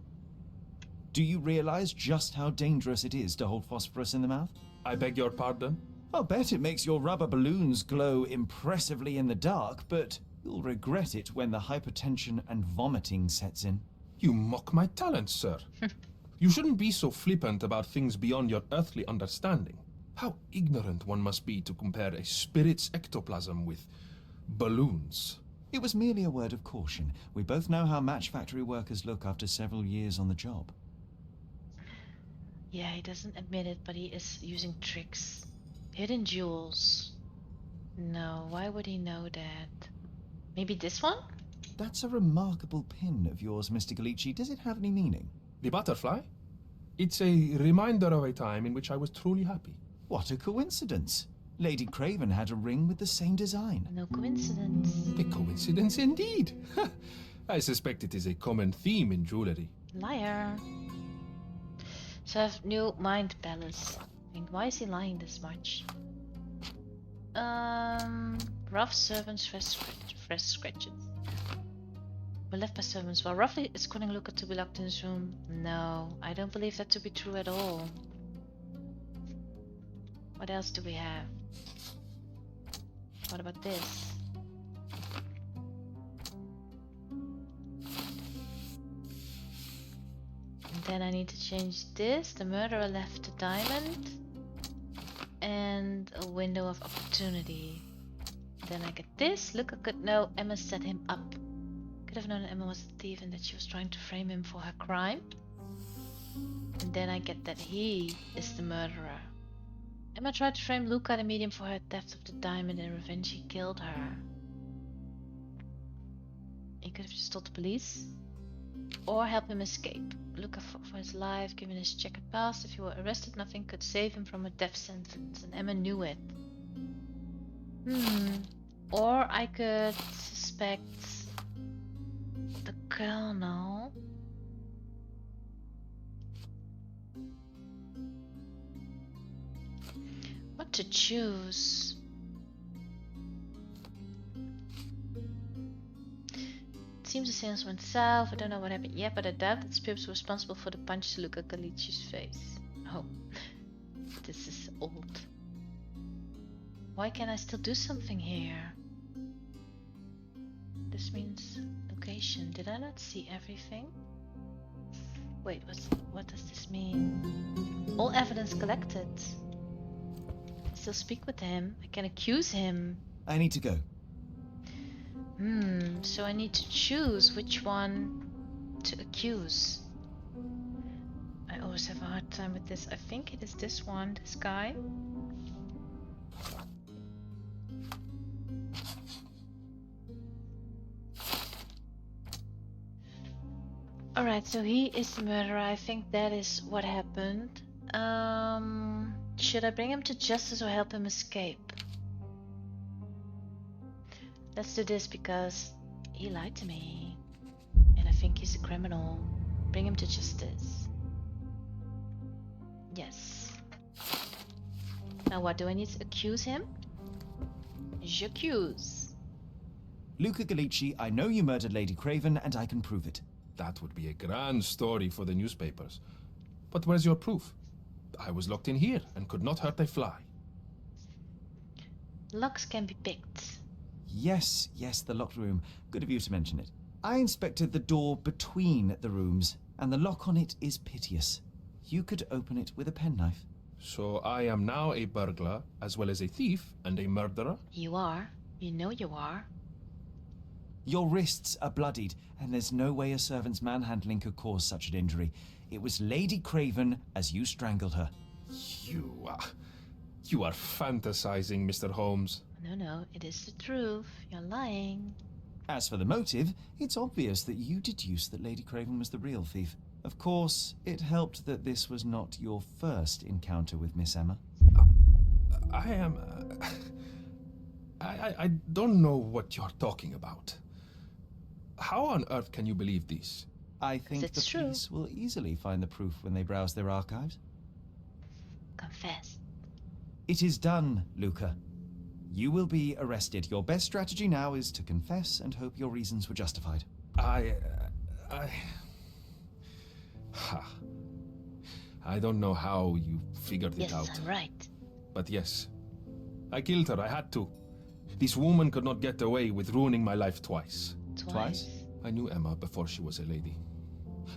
Speaker 14: Do you realize just how dangerous it is to hold phosphorus in the mouth?
Speaker 10: I beg your pardon?
Speaker 14: I'll bet it makes your rubber balloons glow impressively in the dark, but you'll regret it when the hypertension and vomiting sets in.
Speaker 10: You mock my talents, sir. You shouldn't be so flippant about things beyond your earthly understanding. How ignorant one must be to compare a spirit's ectoplasm with balloons.
Speaker 14: It was merely a word of caution. We both know how match factory workers look after several years on the job.
Speaker 1: Yeah, he doesn't admit it, but he is using tricks. Hidden jewels. No, why would he know that? Maybe this one?
Speaker 14: That's a remarkable pin of yours, Mr. Galici. Does it have any meaning?
Speaker 10: The butterfly? It's a reminder of a time in which I was truly happy.
Speaker 14: What a coincidence. Lady Craven had a ring with the same design.
Speaker 1: No coincidence.
Speaker 10: A coincidence indeed. I suspect it is a common theme in jewelry.
Speaker 1: Liar. So I have new mind palace. I mean, why is he lying this much? Rough servants, fresh scratches. Were left by servants. While roughly escorting Luca to be locked in his room. No, I don't believe that to be true at all. What else do we have? What about this? And then I need to change this. The murderer left a diamond and a window of opportunity. Then I get this. Luca could know Emma set him up. Could have known that Emma was a thief and that she was trying to frame him for her crime. And then I get that he is the murderer. Emma tried to frame Luca the medium for her theft of the diamond, and in revenge he killed her. He could have just told the police. Or help him escape. Luca fought for his life, given his checkered past. If he were arrested, nothing could save him from a death sentence, and Emma knew it. Or I could suspect the colonel. What to choose? It seems the seance went south. I don't know what happened yet, but I doubt that spirits were responsible for the punch to Luca Galici's face. Oh, this is old. Why can't I still do something here? This means location. Did I not see everything? Wait, what does this mean? All evidence collected. I still speak with him. I can accuse him.
Speaker 14: I need to go.
Speaker 1: So I need to choose which one to accuse. I always have a hard time with this. I think it is this one, this guy. Alright, so he is the murderer. I think that is what happened. Should I bring him to justice or help him escape? Let's do this because he lied to me. And I think he's a criminal. Bring him to justice. Yes. Now what, do I need to accuse him? J'accuse.
Speaker 14: Luca Galici, I know you murdered Lady Craven and I can prove it.
Speaker 10: That would be a grand story for the newspapers. But where's your proof? I was locked in here and could not hurt a fly.
Speaker 1: Locks can be picked.
Speaker 14: Yes, the locked room. Good of you to mention it. I inspected the door between the rooms, and the lock on it is piteous. You could open it with a penknife.
Speaker 10: So I am now a burglar, as well as a thief and a murderer?
Speaker 1: You are. You know you are.
Speaker 14: Your wrists are bloodied, and there's no way a servant's manhandling could cause such an injury. It was Lady Craven as you strangled her.
Speaker 10: You are fantasizing, Mr. Holmes.
Speaker 1: No, it is the truth. You're lying.
Speaker 14: As for the motive, it's obvious that you deduced that Lady Craven was the real thief. Of course, it helped that this was not your first encounter with Miss Emma.
Speaker 10: I don't know what you're talking about. How on earth can you believe this?
Speaker 14: I think the police will easily find the proof when they browse their archives.
Speaker 1: Confess.
Speaker 14: It is done, Luca. You will be arrested. Your best strategy now is to confess and hope your reasons were justified.
Speaker 10: I don't know how you figured it out.
Speaker 1: Yes, I'm right.
Speaker 10: But yes, I killed her. I had to. This woman could not get away with ruining my life twice.
Speaker 1: Twice?
Speaker 10: I knew Emma before she was a lady.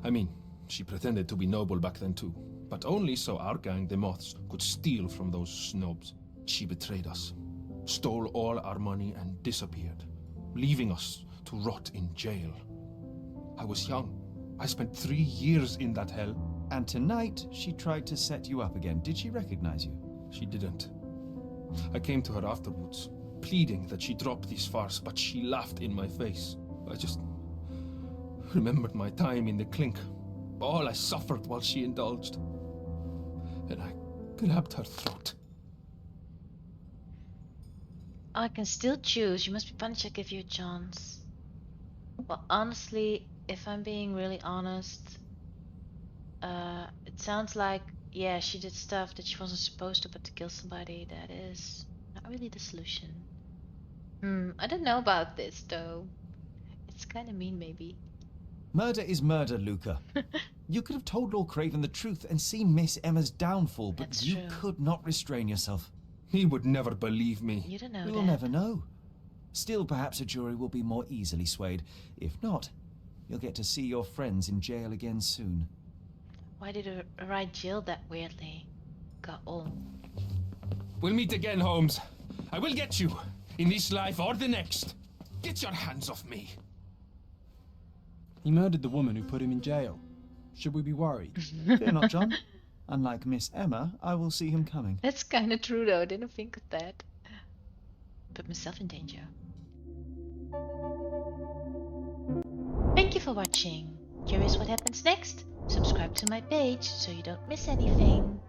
Speaker 10: I mean, she pretended to be noble back then too, but only so our gang, the Moths, could steal from those snobs. She betrayed us, stole all our money and disappeared, leaving us to rot in jail. I was young. I spent 3 years in that hell.
Speaker 14: And tonight, she tried to set you up again. Did she recognize you?
Speaker 10: She didn't. I came to her afterwards, pleading that she drop this farce, but she laughed in my face. I just remembered my time in the clink, all I suffered while she indulged. And I grabbed her throat.
Speaker 1: I can still choose. You must be punished. I give you a chance. Well, honestly, if I'm being really honest, it sounds like, yeah, she did stuff that she wasn't supposed to, but to kill somebody, that is not really the solution. I don't know about this, though. It's kind of mean, maybe.
Speaker 14: Murder is murder, Luca. You could have told Lord Craven the truth and seen Miss Emma's downfall, but
Speaker 1: That's
Speaker 14: you
Speaker 1: true.
Speaker 14: could not restrain yourself.
Speaker 10: He would never believe me.
Speaker 1: You don't know
Speaker 14: We'll
Speaker 1: that.
Speaker 14: never know. Still, perhaps a jury will be more easily swayed. If not, you'll get to see your friends in jail again soon.
Speaker 1: Why did her write jail that weirdly? Got all.
Speaker 10: We'll meet again, Holmes. I will get you, in this life or the next. Get your hands off me.
Speaker 2: He murdered the woman who put him in jail. Should we be worried?
Speaker 14: Fear not, John. Unlike Miss Emma, I will see him coming.
Speaker 1: That's kind of true, though. I didn't think of that. Put myself in danger. Thank you for watching. Curious what happens next? Subscribe to my page so you don't miss anything.